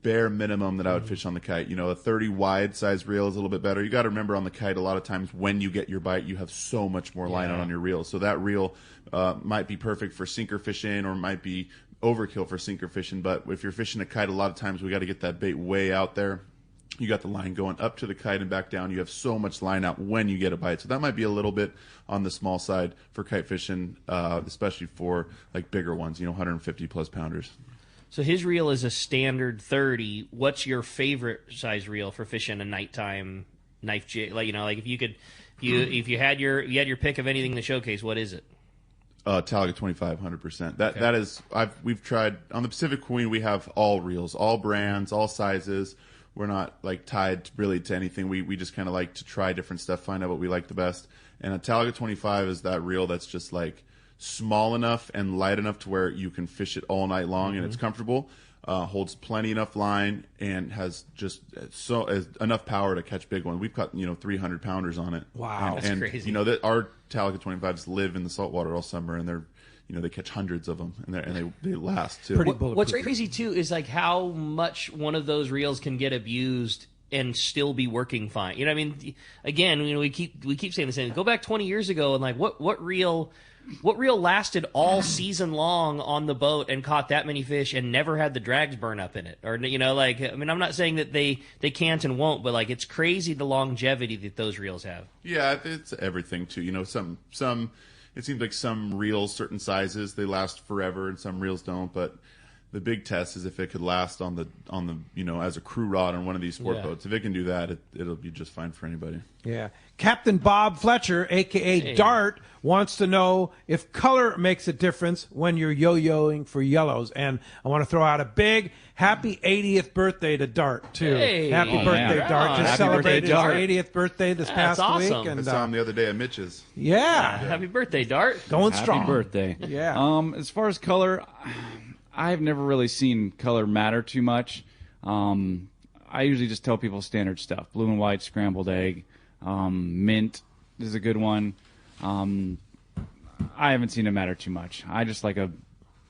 bare minimum that I would fish on the kite. A 30 wide size reel is a little bit better. You got to remember on the kite, a lot of times when you get your bite, you have so much more line out on your reel. So that reel might be perfect for sinker fishing or might be overkill for sinker fishing, but if you're fishing a kite, a lot of times we got to get that bait way out there. You got the line going up to the kite and back down. You have so much line out when you get a bite, so that might be a little bit on the small side for kite fishing, especially for like bigger ones, 150 plus pounders. So his reel is a standard 30. What's your favorite size reel for fishing a nighttime knife jig? Like if you had your pick of anything to showcase, what is it? Talaga 25, 100%. That is, we've tried on the Pacific Queen. We have all reels, all brands, all sizes. We're not like tied really to anything. We just kind of like to try different stuff, find out what we like the best. And a Talaga 25 is that reel that's just like small enough and light enough to where you can fish it all night long and it's comfortable. Holds plenty enough line and has just enough power to catch big ones. We've caught 300 pounders on it. Wow, that's crazy. That our Talica 25s live in the saltwater all summer, and they're they catch hundreds of them, and they last too. What's crazy too is like how much one of those reels can get abused and still be working fine. I mean, again, we keep saying the same. Go back 20 years ago and like what reel lasted all season long on the boat and caught that many fish and never had the drags burn up in it? Or, I'm not saying that they can't and won't, but like it's crazy the longevity that those reels have. Yeah, it's everything too. Some it seems like some reels, certain sizes, they last forever and some reels don't, but the big test is if it could last on the as a crew rod on one of these sport boats. If it can do that, it'll be just fine for anybody. Yeah. Captain Bob Fletcher, a.k.a. Dart, wants to know if color makes a difference when you're yo-yoing for yellows. And I want to throw out a big happy 80th birthday to Dart, too. Hey. Happy birthday, man. Dart. Just Happy celebrated his birthday, 80th birthday this past awesome. week. And, I saw him the other day at Mitch's. Yeah. Happy birthday, Dart. Going Happy strong. birthday. Yeah. As far as color, I've never really seen color matter too much. I usually just tell people standard stuff: blue and white, scrambled egg, mint is a good one. I haven't seen it matter too much. I just like a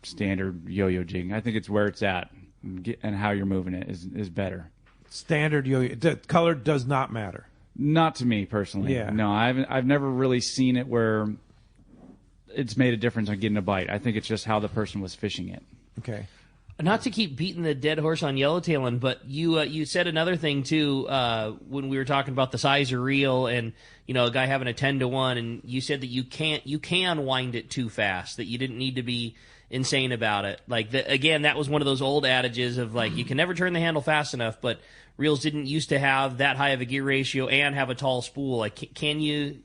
standard yo-yo jig. I think it's where it's at and how you're moving it is better. Standard yo-yo. The color does not matter. Not to me personally. Yeah. No, I've never really seen it where it's made a difference on getting a bite. I think it's just how the person was fishing it. Okay. Not to keep beating the dead horse on yellowtailing, but you said another thing too when we were talking about the size of reel and a guy having a 10-to-1, and you said that you can wind it too fast, that you didn't need to be insane about it. Like again, that was one of those old adages of like you can never turn the handle fast enough, but reels didn't used to have that high of a gear ratio and have a tall spool. Like can you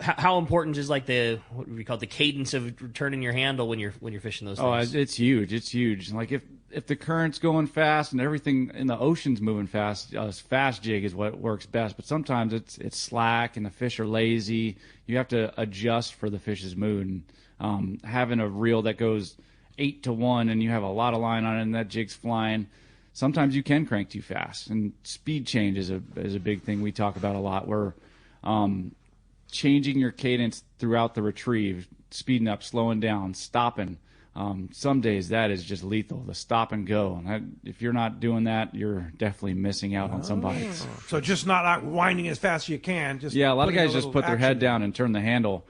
how important is like what we call the cadence of turning your handle when you're fishing those things? Oh, it's huge. It's huge. Like if the current's going fast and everything in the ocean's moving fast, a fast jig is what works best. But sometimes it's slack and the fish are lazy. You have to adjust for the fish's mood. And having a reel that goes 8-to-1 and you have a lot of line on it and that jig's flying, sometimes you can crank too fast. And speed change is a big thing we talk about a lot. Where changing your cadence throughout the retrieve, speeding up, slowing down, stopping. Some days that is just lethal, the stop and go. And if you're not doing that, you're definitely missing out on some bites. So just not winding as fast as you can. Just a lot of guys just put their head action down and turn the handle.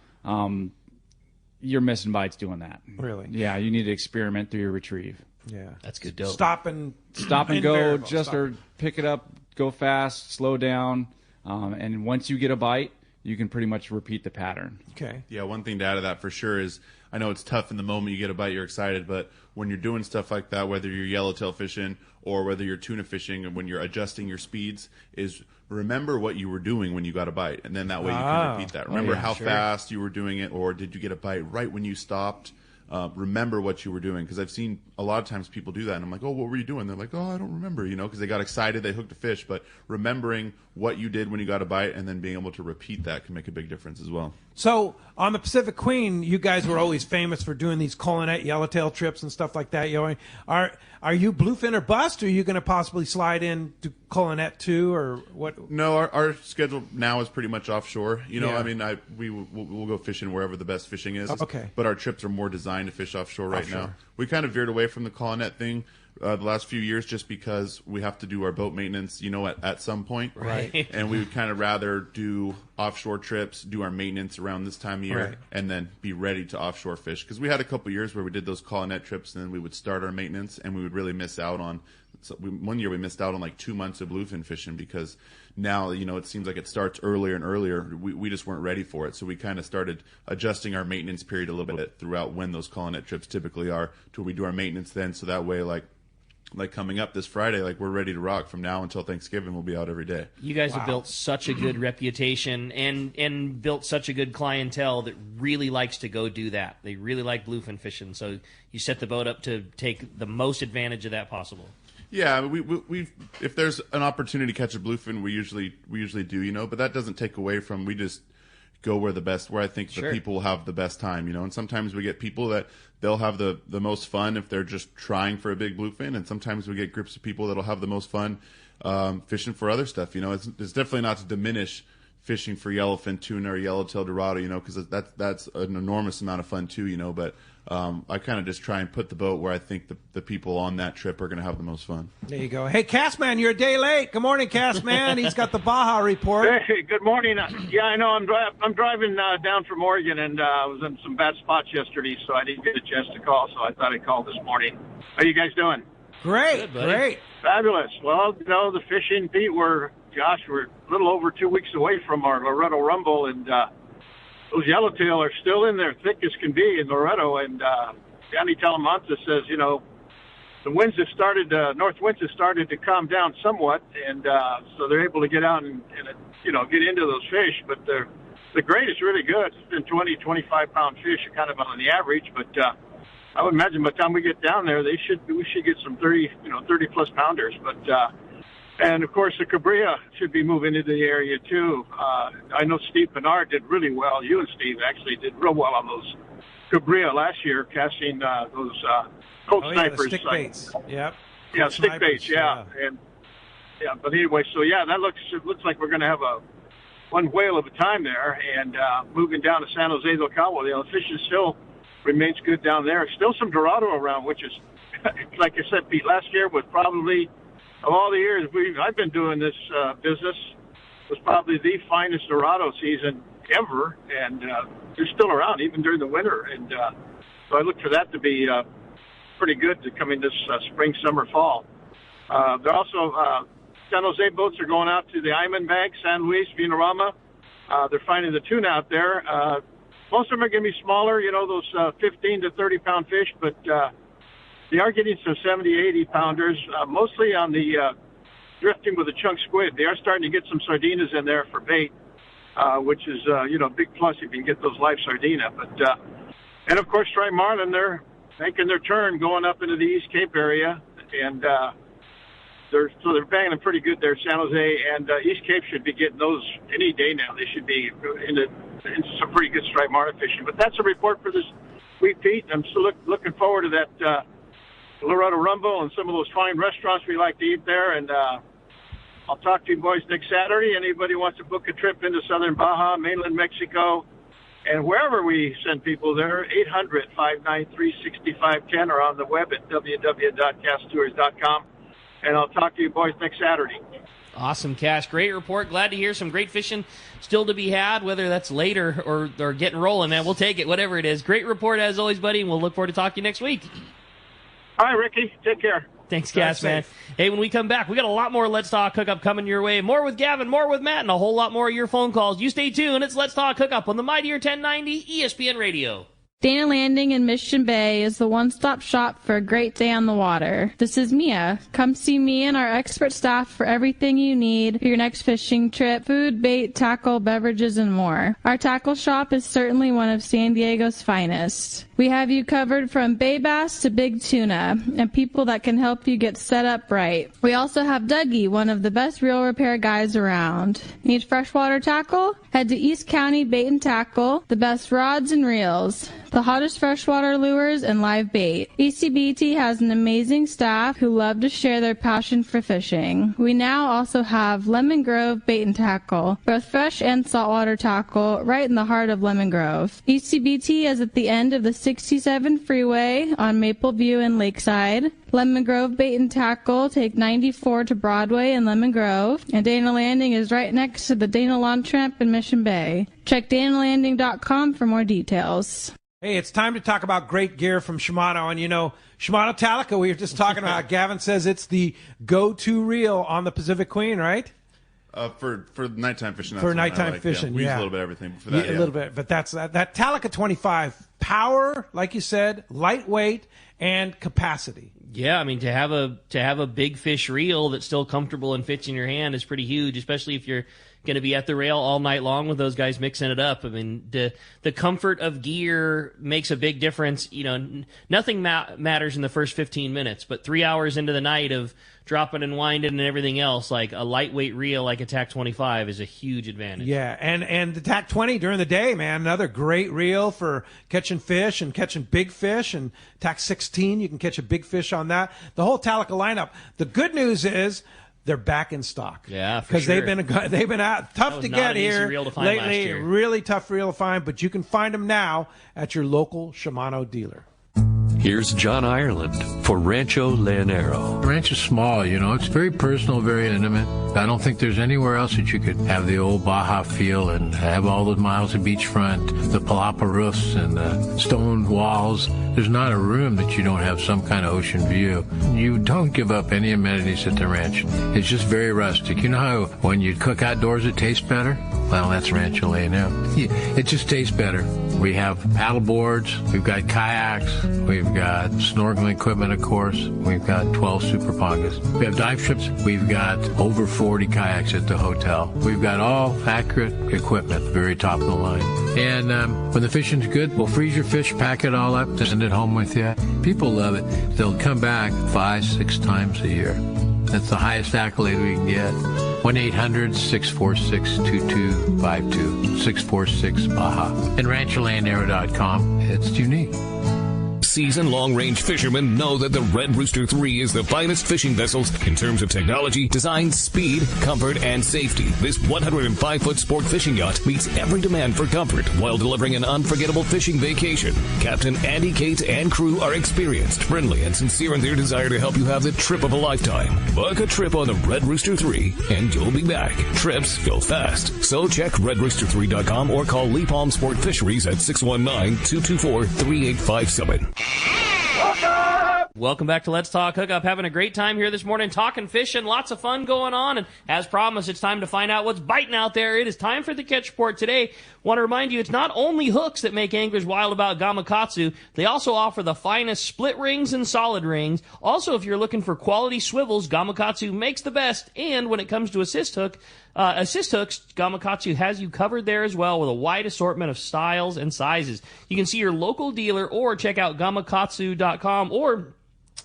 You're missing bites doing that. Really? Yeah, you need to experiment through your retrieve. Yeah. That's good dope. Stop and go, or pick it up, go fast, slow down. And once you get a bite, you can pretty much repeat the pattern. Okay. Yeah, one thing to add to that for sure is I know it's tough in the moment you get a bite, you're excited, but when you're doing stuff like that, whether you're yellowtail fishing or whether you're tuna fishing and when you're adjusting your speeds, is remember what you were doing when you got a bite, and then that way you can repeat that. Remember how fast you were doing it, or did you get a bite right when you stopped? Remember what you were doing, because I've seen a lot of times people do that, and I'm like, oh, what were you doing? They're like, oh, I don't remember, because they got excited, they hooked a fish, but remembering what you did when you got a bite and then being able to repeat that can make a big difference as well. So on the Pacific Queen, you guys were always famous for doing these Colonet yellowtail trips and stuff like that. Are you bluefin or bust? Or are you going to possibly slide in to Colonet too, or what? No, our schedule now is pretty much offshore. Yeah. I mean, we'll go fishing wherever the best fishing is. Okay. But our trips are more designed to fish offshore right now. We kind of veered away from the Colonet thing the last few years just because we have to do our boat maintenance, at some point. Right. And we would kind of rather do offshore trips, do our maintenance around this time of year, Right. and then be ready to offshore fish. Because we had a couple years where we did those Colonet trips, and then we would start our maintenance, and we would really miss out on. One year we missed out on like 2 months of bluefin fishing because now, it seems like it starts earlier and earlier. We just weren't ready for it. So we kind of started adjusting our maintenance period a little bit throughout when those Colonet trips typically are, to where we do our maintenance then. So that way, like coming up this Friday, like we're ready to rock from now until Thanksgiving. We'll be out every day. You guys have built such a good reputation and built such a good clientele that really likes to go do that. They really like bluefin fishing. So you set the boat up to take the most advantage of that possible. Yeah, we if there's an opportunity to catch a bluefin, we usually do, but that doesn't take away from we just go where I think the people will have the best time, and sometimes we get people that they'll have the most fun if they're just trying for a big bluefin, and sometimes we get groups of people that'll have the most fun fishing for other stuff. It's definitely not to diminish fishing for yellowfin tuna or yellowtail dorado, because that's an enormous amount of fun too, but I kind of just try and put the boat where I think the people on that trip are going to have the most fun. There you go. Hey, Castman, you're a day late. Good morning, Castman. He's got the Baja report. Hey, good morning. Yeah, I know. I'm driving down from Oregon, and I was in some bad spots yesterday, so I didn't get a chance to call, so I thought I'd call this morning. How you guys doing? Great, great. Fabulous. Well, the fishing, Pete, we're a little over 2 weeks away from our Loretto Rumble, and those yellowtail are still in there, thick as can be in Loretto. And Johnny Talamantes says, the winds have started, north winds have started to calm down somewhat, and so they're able to get out and get into those fish. But the grade is really good. It's been 20, 25-pound fish, kind of on the average. But I would imagine by the time we get down there, we should get some 30-plus pounders. But and, of course, the Cabria should be moving into the area, too. I know Steve Bernard did really well. You and Steve actually did real well on those Cabria last year, casting those cold snipers. The stick baits. Yep. Yeah, stick baits, yeah. And but anyway, so, it looks like we're going to have one whale of a time there. And moving down to San Jose del Cabo, the fishing still remains good down there. Still some Dorado around, which is, like I said, Pete, last year was probably, of all the years I've been doing this business, was probably the finest Dorado season ever, and they're still around even during the winter. And so I look for that to be pretty good to come in this spring, summer, fall. They're also San Jose boats are going out to the Iman Bank, San Luis, Vinarama. They're finding the tuna out there. Most of them are going to be smaller, those 15 to 30-pound fish, but they are getting some 70, 80-pounders, mostly on the drifting with the chunk squid. They are starting to get some sardinas in there for bait, which is, big plus if you can get those live sardina. But and, of course, striped marlin, they're making their turn going up into the East Cape area, and they're banging them pretty good there, San Jose, and East Cape should be getting those any day now. They should be into some pretty good striped marlin fishing. But that's a report for this week, Pete. I'm still looking forward to that Loretto Rumble and some of those fine restaurants we like to eat there. And I'll talk to you boys next Saturday. Anybody wants to book a trip into southern Baja, mainland Mexico, and wherever we send people there, 800-593-6510 or on the web at www.casttours.com. And I'll talk to you boys next Saturday. Awesome, Cash. Great report. Glad to hear some great fishing still to be had, whether that's later or getting rolling, man. We'll take it, whatever it is. Great report as always, buddy, and we'll look forward to talking to you next week. All right, Ricky. Take care. Thanks, Cass, man. Hey, when we come back, we got a lot more Let's Talk Hookup coming your way. More with Gavin, more with Matt, and a whole lot more of your phone calls. You stay tuned. It's Let's Talk Hookup on the Mightier 1090 ESPN Radio. Dana Landing in Mission Bay is the one-stop shop for a great day on the water. This is Mia. Come see me and our expert staff for everything you need for your next fishing trip: food, bait, tackle, beverages, and more. Our tackle shop is certainly one of San Diego's finest. We have you covered from bay bass to big tuna, and people that can help you get set up right. We also have Dougie, one of the best reel repair guys around. Need freshwater tackle? Head to East County Bait and Tackle, the best rods and reels, the hottest freshwater lures, and live bait. ECBT has an amazing staff who love to share their passion for fishing. We now also have Lemon Grove Bait and Tackle, both fresh and saltwater tackle, right in the heart of Lemon Grove. ECBT is at the end of the 67 freeway on Maple View and Lakeside. Lemon Grove Bait and Tackle take 94 to Broadway in Lemon Grove, and Dana Landing is right next to the Dana Lawn Tramp in Mission Bay. Check danalanding.com for more details. Hey, it's time to talk about great gear from Shimano. And, Shimano Talica, we were just talking about. Gavin says it's the go-to reel on the Pacific Queen, right? For nighttime fishing. For nighttime fishing, we use yeah. a little bit of everything for that. A little bit, but that's that Talica 25. Power, like you said, lightweight, and capacity. Yeah, I mean, to have a big fish reel that's still comfortable and fits in your hand is pretty huge, especially if you're going to be at the rail all night long with those guys mixing it up. I mean, the comfort of gear makes a big difference. Nothing matters in the first 15 minutes, but 3 hours into the night of dropping and winding and everything else, like a lightweight reel like a TAC 25 is a huge advantage. Yeah, and the TAC 20 during the day, man, another great reel for catching fish and catching big fish. And TAC 16, you can catch a big fish on that. The whole Talica lineup. The good news is they're back in stock. Yeah, for because sure. they've been out tough to get here lately. Really tough reel to find, but you can find them now at your local Shimano dealer. Here's John Ireland for Rancho Leonero. The ranch is small, it's very personal, very intimate. I don't think there's anywhere else that you could have the old Baja feel and have all those miles of beachfront, the palapa roofs and the stone walls. There's not a room that you don't have some kind of ocean view. You don't give up any amenities at the ranch. It's just very rustic. You know how when you cook outdoors it tastes better? Well, that's Rancho Leonero. It just tastes better. We have paddle boards, we've got kayaks, we've got snorkeling equipment, of course. We've got 12 Super Pongas. We have dive trips. We've got over 40 kayaks at the hotel. We've got all accurate equipment, very top of the line. And when the fishing's good, we'll freeze your fish, pack it all up, send it home with you. People love it. They'll come back 5-6 times a year. That's the highest accolade we can get. 1-800-646-2252, 646-BAJA. And RanchoLeonero.com. It's unique. Seasoned long-range fishermen know that the Red Rooster 3 is the finest fishing vessels in terms of technology, design, speed, comfort, and safety. This 105-foot sport fishing yacht meets every demand for comfort while delivering an unforgettable fishing vacation. Captain Andy Cates and crew are experienced, friendly, and sincere in their desire to help you have the trip of a lifetime. Book a trip on the Red Rooster 3, and you'll be back. Trips go fast. So check redrooster3.com or call Lee Palm Sport Fisheries at 619-224-3857. Welcome back to Let's Talk Hookup. Having a great time here this morning, talking fishing, lots of fun going on. And as promised, it's time to find out what's biting out there. It is time for the Catch Report today. Want to remind you, it's not only hooks that make anglers wild about Gamakatsu. They also offer the finest split rings and solid rings. Also, if you're looking for quality swivels, Gamakatsu makes the best. And when it comes to assist hooks, Gamakatsu has you covered there as well with a wide assortment of styles and sizes. You can see your local dealer or check out gamakatsu.com, or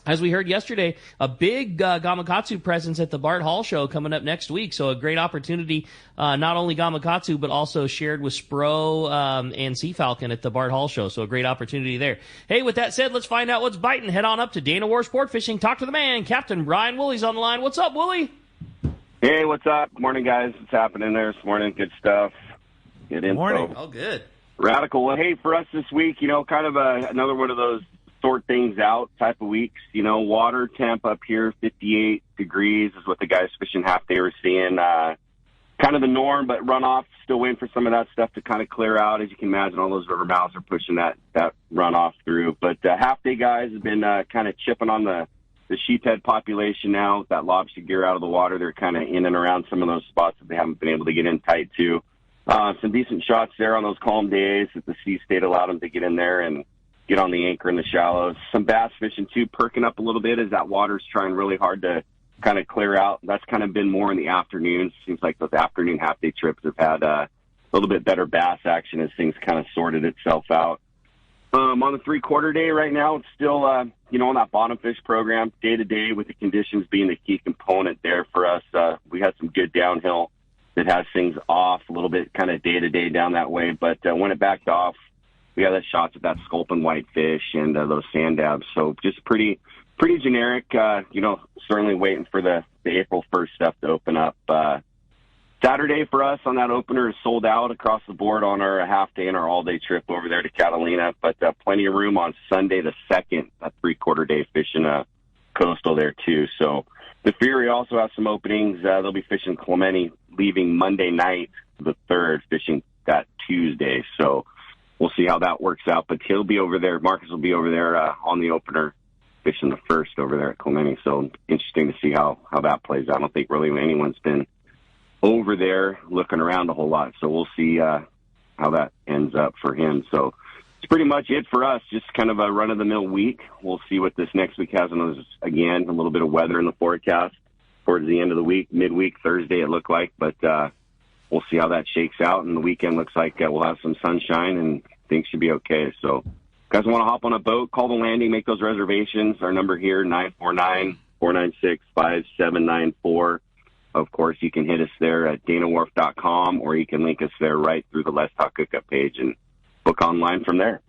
as we heard yesterday, a big Gamakatsu presence at the Bart Hall Show coming up next week. So a great opportunity, not only Gamakatsu, but also shared with Spro and Sea Falcon at the Bart Hall Show. So a great opportunity there. Hey, with that said, let's find out what's biting. Head on up to Dana War Sport Fishing. Talk to the man, Captain Brian Woolley's on the line. What's up, Woolley? Hey, what's up? Morning, guys. What's happening there this morning? Good stuff. Good info. Morning. Oh, good. Radical. Well, hey, for us this week, kind of another one of those sort things out type of weeks. Water temp up here, 58 degrees is what the guys fishing half day were seeing. Kind of the norm, but runoff, still waiting for some of that stuff to kind of clear out. As you can imagine, all those river mouths are pushing that runoff through. But half day guys have been kind of chipping on the sheephead population now with that lobster gear out of the water. They're kind of in and around some of those spots that they haven't been able to get in tight to. Some decent shots there on those calm days that the sea state allowed them to get in there and get on the anchor in the shallows. Some bass fishing, too, perking up a little bit as that water's trying really hard to kind of clear out. That's kind of been more in the afternoons. Seems like those afternoon half-day trips have had a little bit better bass action as things kind of sorted itself out. On the three-quarter day right now, it's still, on that bottom fish program, day-to-day with the conditions being the key component there for us. We had some good downhill that has things off a little bit, kind of day-to-day down that way. But when it backed off, we had that shots of that sculpin whitefish and those sand dabs. So just pretty generic, certainly waiting for the April 1st stuff to open up. Saturday for us on that opener is sold out across the board on our half day and our all day trip over there to Catalina, but plenty of room on Sunday the 2nd, that three-quarter day fishing coastal there too. So the Fury also has some openings. They'll be fishing Clemente leaving Monday night, the 3rd, fishing that Tuesday. So we'll see how that works out, but he'll be over there. Marcus will be over there on the opener fishing the 1st over there at Clemente. So interesting to see how that plays out. I don't think really anyone's been over there looking around a whole lot. So we'll see how that ends up for him. So it's pretty much it for us, just kind of a run-of-the-mill week. We'll see what this next week has on us. Again, a little bit of weather in the forecast towards the end of the week, midweek, Thursday it looked like. But we'll see how that shakes out. And the weekend looks like we'll have some sunshine and things should be okay. So, guys want to hop on a boat, call the landing, make those reservations. Our number here, 949-496-5794. Of course, you can hit us there at danawharf.com, or you can link us there right through the Let's Talk Hookup page and book online from there.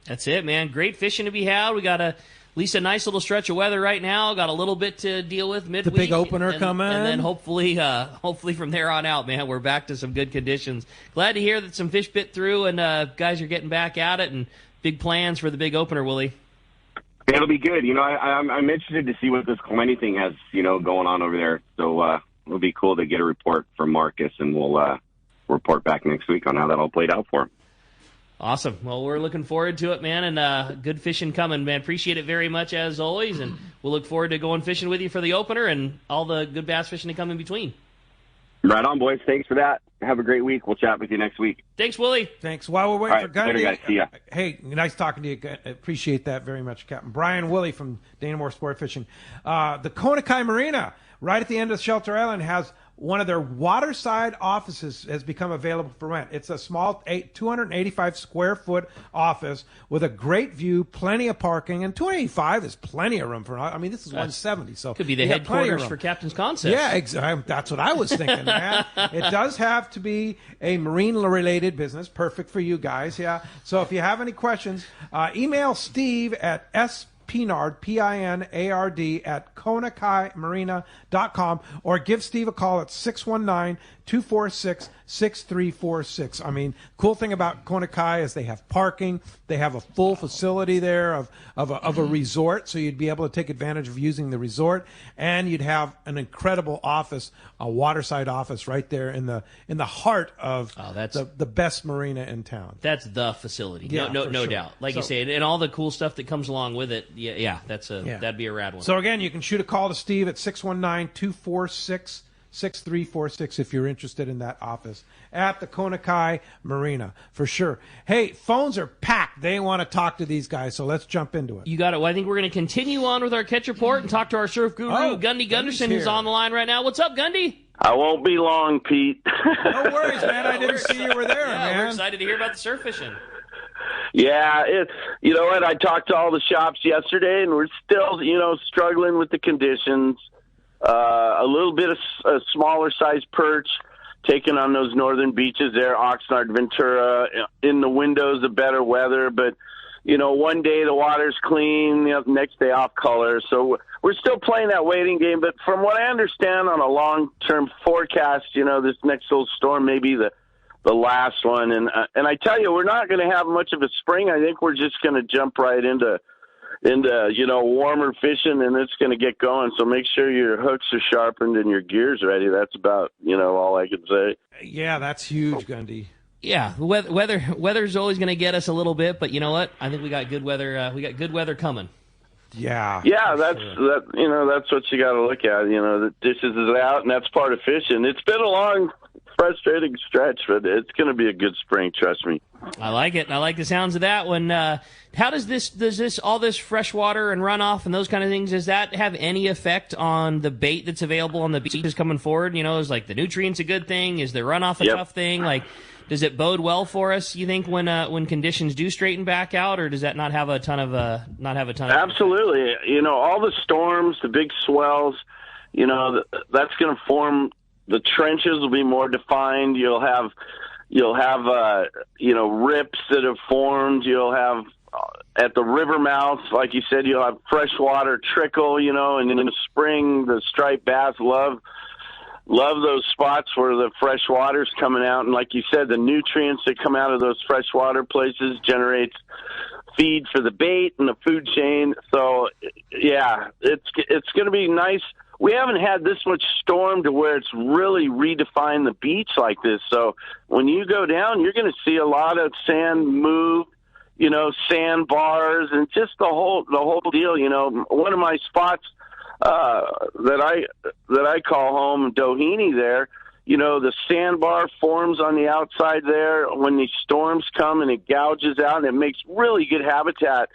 That's it, man. Great fishing to be had. We got at least a nice little stretch of weather right now. Got a little bit to deal with midweek. The big opener coming. And then hopefully from there on out, man, we're back to some good conditions. Glad to hear that some fish bit through and guys are getting back at it, and big plans for the big opener, Willie. It'll be good. I'm interested to see what this Clemente thing has, going on over there. So it'll be cool to get a report from Marcus, and we'll report back next week on how that all played out for him. Awesome. Well, we're looking forward to it, man, and good fishing coming, man. Appreciate it very much, as always, and we'll look forward to going fishing with you for the opener and all the good bass fishing to come in between. Right on, boys. Thanks for that. Have a great week. We'll chat with you next week. Thanks, Willie. Thanks. While we're waiting for Gundy, later, guys. See ya. Hey, nice talking to you. Appreciate that very much, Captain. Brian Willie from Dana Moore Sport Fishing. The Konakai Marina, right at the end of Shelter Island, has one of their waterside offices has become available for rent. It's a small 285 square foot office with a great view, plenty of parking, and 285 is plenty of room for. I mean, this is 170, so could be the headquarters for Captain's Concepts. Yeah, that's what I was thinking, man. It does have to be a marine-related business, perfect for you guys. Yeah. So if you have any questions, email Steve at Pinard, Pinard, at KonakaiMarina.com, or give Steve a call at 619-246-6346. I mean, cool thing about Konakai is they have parking. They have a full facility there of a resort, so you'd be able to take advantage of using the resort, and you'd have an incredible office, a waterside office right there in the heart of the best marina in town. That's the facility. Yeah, no sure. doubt. Like you say, and all the cool stuff that comes along with it. Yeah, that'd be a rad one. So again, you can shoot a call to Steve at 619-246-6346 if you're interested in that office at the Konakai Marina, for sure. Hey, phones are packed. They want to talk to these guys, so let's jump into it. You got it. Well, I think we're going to continue on with our catch report and talk to our surf guru, Gundy Gunderson, who's on the line right now. What's up, Gundy? I won't be long, Pete. No worries, man. I didn't see you were there, man. We're excited to hear about the surf fishing. Yeah, you know what? I talked to all the shops yesterday, and we're still, struggling with the conditions. A little bit of a smaller size perch taking on those northern beaches there, Oxnard, Ventura, in the windows of better weather. But, one day the water's clean, next day off color. So we're still playing that waiting game. But from what I understand on a long-term forecast, this next little storm may be the last one. And I tell you, we're not going to have much of a spring. I think we're just going to jump right into warmer fishing, and it's going to get going. So make sure your hooks are sharpened and your gear's ready. That's about, all I can say. Yeah, that's huge, Gundy. Yeah, weather's always going to get us a little bit, but you know what? I think we got good weather. We got good weather coming. Yeah. Yeah, that's what you got to look at. The dishes is out, and that's part of fishing. It's been a long, frustrating stretch, but it's going to be a good spring. Trust me. I like it. I like the sounds of that one. How does all this fresh water and runoff and those kind of things, does that have any effect on the bait that's available on the beaches coming forward? Is like the nutrients a good thing? Is the runoff a tough thing? Like, does it bode well for us, you think, when conditions do straighten back out, or does that not have a ton of Absolutely. All the storms, the big swells, that's going to form, the trenches will be more defined. You'll have rips that have formed. You'll have at the river mouths, like you said, you'll have freshwater trickle, and in the spring, the striped bass love those spots where the fresh water's coming out. And like you said, the nutrients that come out of those freshwater places generates feed for the bait and the food chain. So yeah, it's going to be nice. We haven't had this much storm to where it's really redefined the beach like this. So when you go down, you're going to see a lot of sand move, sandbars, and just the whole deal. One of my spots that I call home, Doheny there, the sandbar forms on the outside there when these storms come, and it gouges out, and it makes really good habitat,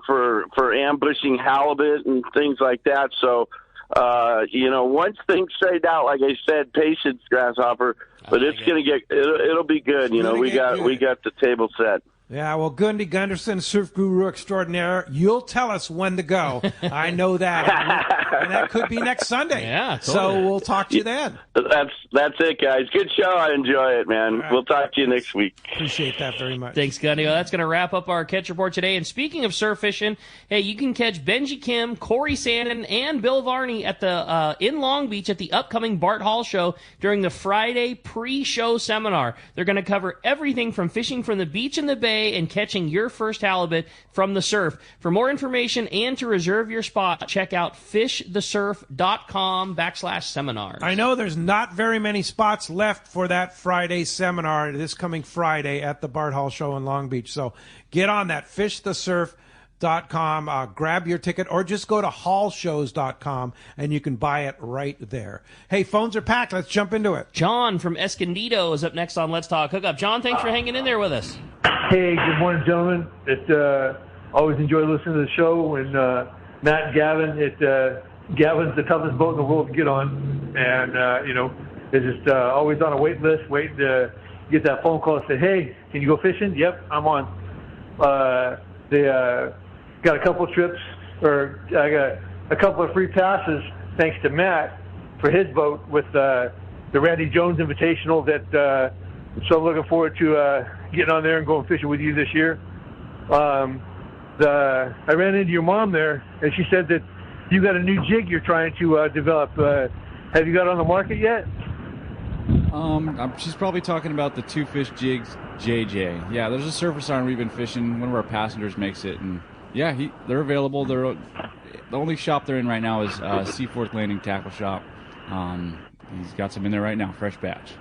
for ambushing halibut and things like that. So Once things straighten out, like I said, patience, Grasshopper, but it's going to it'll be good. We got the table set. Yeah, well, Gundy Gunderson, surf guru extraordinaire, you'll tell us when to go. I know that. And that could be next Sunday. Yeah, totally. So we'll talk to you then. That's it, guys. Good show. I enjoy it, man. Right. We'll talk to you next week. Appreciate that very much. Thanks, Gundy. Well, that's going to wrap up our Catch Report today. And speaking of surf fishing, hey, you can catch Benji Kim, Corey Sandin, and Bill Varney at the in Long Beach at the upcoming Bart Hall show during the Friday pre-show seminar. They're going to cover everything from fishing from the beach and the bay and catching your first halibut from the surf. For more information and to reserve your spot, check out fishthesurf.com/seminars. I know there's not very many spots left for that Friday seminar this coming Friday at the Bart Hall show in Long Beach. So get on that, fishthesurf.com, grab your ticket, or just go to hallshows.com and you can buy it right there. Hey, phones are packed. Let's jump into it. John from Escondido is up next on Let's Talk Hookup. John, thanks for hanging in there with us. Hey, good morning, gentlemen. Always enjoy listening to the show. And Matt and Gavin, Gavin's the toughest boat in the world to get on. And, they're just always on a wait list, waiting to get that phone call and say, hey, can you go fishing? Yep, I'm on. They got a couple trips, or I got a couple of free passes thanks to Matt for his boat with the Randy Jones Invitational so I'm looking forward to getting on there and going fishing with you this year. I ran into your mom there, and she said that you got a new jig you're trying to develop. Have you got it on the market yet? She's probably talking about the two fish jigs, JJ. Yeah, there's a surface iron we've been fishing. One of our passengers makes it, and yeah, they're available. The only shop they're in right now is Seaforth Landing Tackle Shop. He's got some in there right now, fresh batch.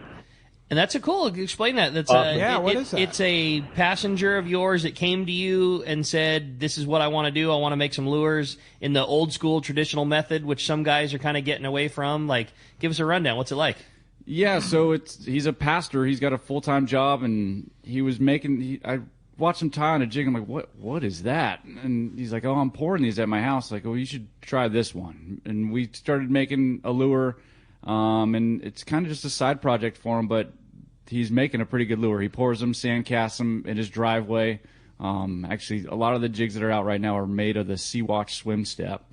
And that's explain that. That's what is that? It's a passenger of yours that came to you and said, this is what I want to do. I want to make some lures in the old school traditional method, which some guys are kind of getting away from. Like, give us a rundown. What's it like? Yeah, so he's a pastor. He's got a full-time job, and he was making I watched him tie on a jig. I'm like, what is that? And he's like, oh, I'm pouring these at my house. Like, oh, you should try this one. And we started making a lure. And it's kind of just a side project for him, but he's making a pretty good lure. He pours them, sand casts them in his driveway. Actually, a lot of the jigs that are out right now are made of the Sea-Watch swim step.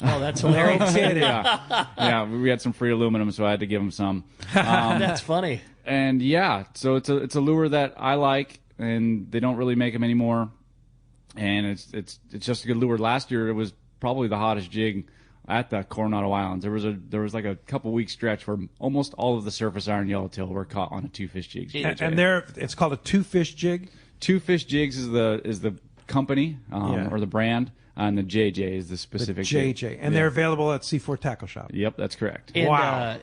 Oh, that's hilarious. Yeah, we had some free aluminum, so I had to give him some. That's funny. And yeah, so it's a lure that I like, and they don't really make them anymore. And it's just a good lure. Last year, it was probably the hottest jig at the Coronado Islands. There was like a couple week stretch where almost all of the surface iron yellowtail were caught on a two fish jig. And it's called a two fish jig. Two Fish Jigs is the company or the brand, and the JJ is the specific JJ, jig. and they're available at Seaforth Tackle Shop. Yep, that's correct. And, wow,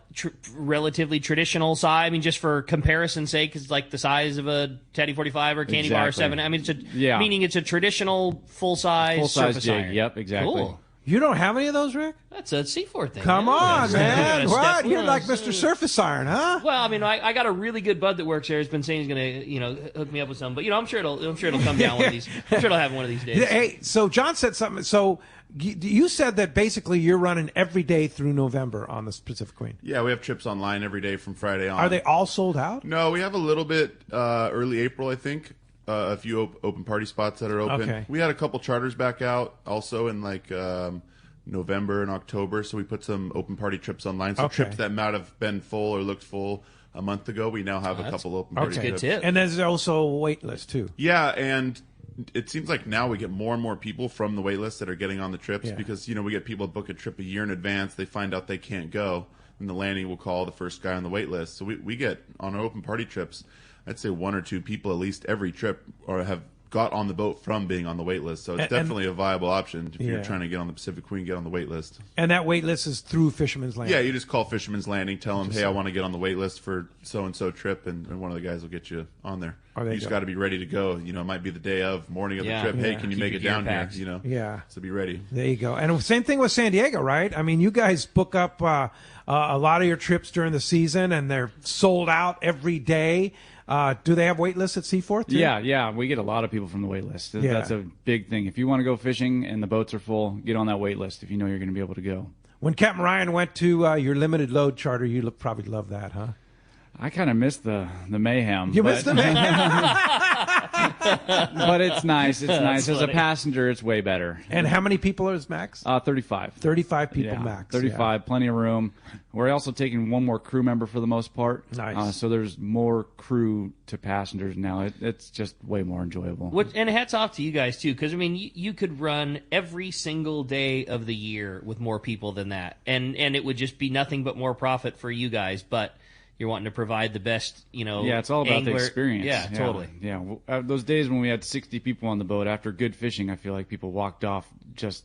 relatively traditional size. I mean, just for comparison's sake, it's like the size of a Teddy 45 or Candy Bar 7. I mean, meaning it's a traditional full size surface jig. iron. Yep, exactly. Cool. You don't have any of those, Rick? That's a Seaforth thing. Come on, man. What? You're like Mr. Surface Iron, huh? Well, I mean, I got a really good bud that works there. He's been saying he's going to, hook me up with some. But, I'm sure it'll come down one of these. I'm sure it'll have one of these days. Hey, so John said something. So you said that basically you're running every day through November on the Pacific Queen. Yeah, we have trips online every day from Friday on. Are they all sold out? No, we have a little bit early April, I think. A few open party spots that are open. Okay. We had a couple charters back out also in November and October, so we put some open party trips online. So trips that might have been full or looked full a month ago, we now have a couple open party trips. Good tip. And there's also a wait list too. Yeah, and it seems like now we get more and more people from the wait list that are getting on the trips because we get people book a trip a year in advance. They find out they can't go, and the landing will call the first guy on the wait list. So we get on our open party trips, I'd say one or two people at least every trip or have got on the boat from being on the wait list. So it's definitely a viable option if you're trying to get on the Pacific Queen, get on the wait list. And that wait list is through Fisherman's Landing. Yeah, you just call Fisherman's Landing, tell them, hey, I want to get on the wait list for so-and-so trip, and one of the guys will get you on there. You just got to be ready to go. It might be the day of, morning of the trip. Hey, can you make it down here? Yeah. So be ready. There you go. And same thing with San Diego, right? I mean, you guys book up a lot of your trips during the season, and they're sold out every day. Do they have wait lists at Seaforth too? Yeah. We get a lot of people from the wait list. That's a big thing. If you want to go fishing and the boats are full, get on that wait list if you know you're going to be able to go. When Captain Ryan went to your limited load charter, you probably love that, huh? I kind of missed the mayhem. You missed the mayhem? But it's nice. It's nice. Funny. As a passenger, it's way better. And how many people is max? 35. 35 people max. 35, plenty of room. We're also taking one more crew member for the most part. Nice. So there's more crew to passengers now. It's just way more enjoyable. And hats off to you guys, too, because, I mean, you could run every single day of the year with more people than that. And it would just be nothing but more profit for you guys, but you're wanting to provide the best, Yeah, it's all about the experience. Yeah, totally. Yeah, those days when we had 60 people on the boat, after good fishing, I feel like people walked off just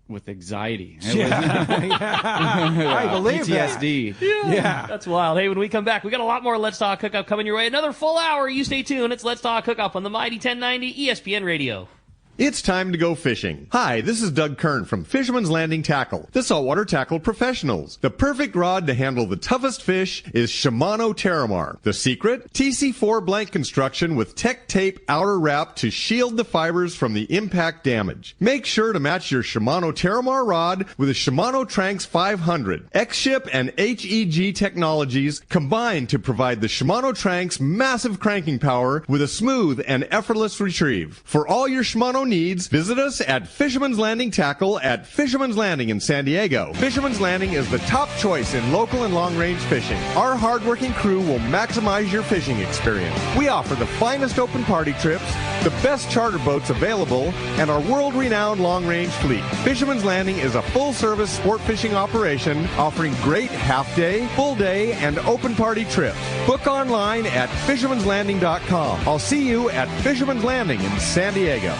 with anxiety. I believe PTSD. Yeah. That's wild. Hey, when we come back, we got a lot more Let's Talk Hookup coming your way. Another full hour. You stay tuned. It's Let's Talk Hookup on the Mighty 1090 ESPN Radio. It's time to go fishing. Hi, this is Doug Kern from Fisherman's Landing Tackle, the saltwater tackle professionals. The perfect rod to handle the toughest fish is Shimano Terramar. The secret? TC4 blank construction with Tech Tape outer wrap to shield the fibers from the impact damage. Make sure to match your Shimano Terramar rod with a Shimano Tranx 500. X-Ship and HEG technologies combine to provide the Shimano Tranx massive cranking power with a smooth and effortless retrieve. For all your Shimano needs, visit us at Fisherman's Landing Tackle at Fisherman's Landing in San Diego. Fisherman's Landing is the top choice in local and long-range fishing. Our hard-working crew will maximize your fishing experience. We offer the finest open party trips, the best charter boats available, and our world-renowned long-range fleet. Fisherman's Landing is a full-service sport fishing operation offering great half-day, full-day, and open party trips. Book online at fishermanslanding.com. I'll see you at Fisherman's Landing in San Diego.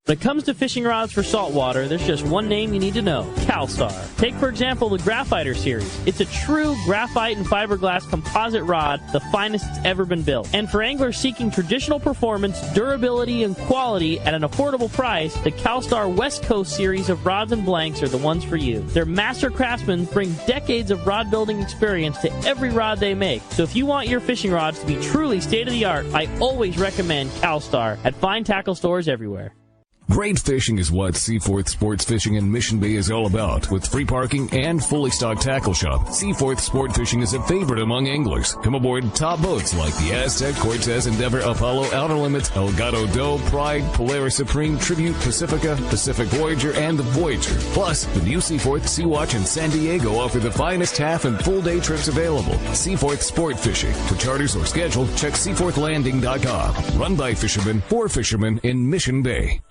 When it comes to fishing rods for saltwater, there's just one name you need to know: CalStar. Take, for example, the Graphiter series. It's a true graphite and fiberglass composite rod, the finest it's ever been built. And for anglers seeking traditional performance, durability, and quality at an affordable price, the CalStar West Coast series of rods and blanks are the ones for you. Their master craftsmen bring decades of rod building experience to every rod they make. So if you want your fishing rods to be truly state-of-the-art, I always recommend CalStar at fine tackle stores everywhere. Great fishing is what Seaforth Sports Fishing in Mission Bay is all about. With free parking and fully stocked tackle shop, Seaforth Sport Fishing is a favorite among anglers. Come aboard top boats like the Aztec, Cortez, Endeavor, Apollo, Outer Limits, Elgato Doe, Pride, Polaris Supreme, Tribute, Pacifica, Pacific Voyager, and the Voyager. Plus, the new Seaforth, Sea-Watch, and San Diego offer the finest half and full day trips available. Seaforth Sport Fishing. For charters or schedule, check seaforthlanding.com. Run by fishermen for fishermen in Mission Bay.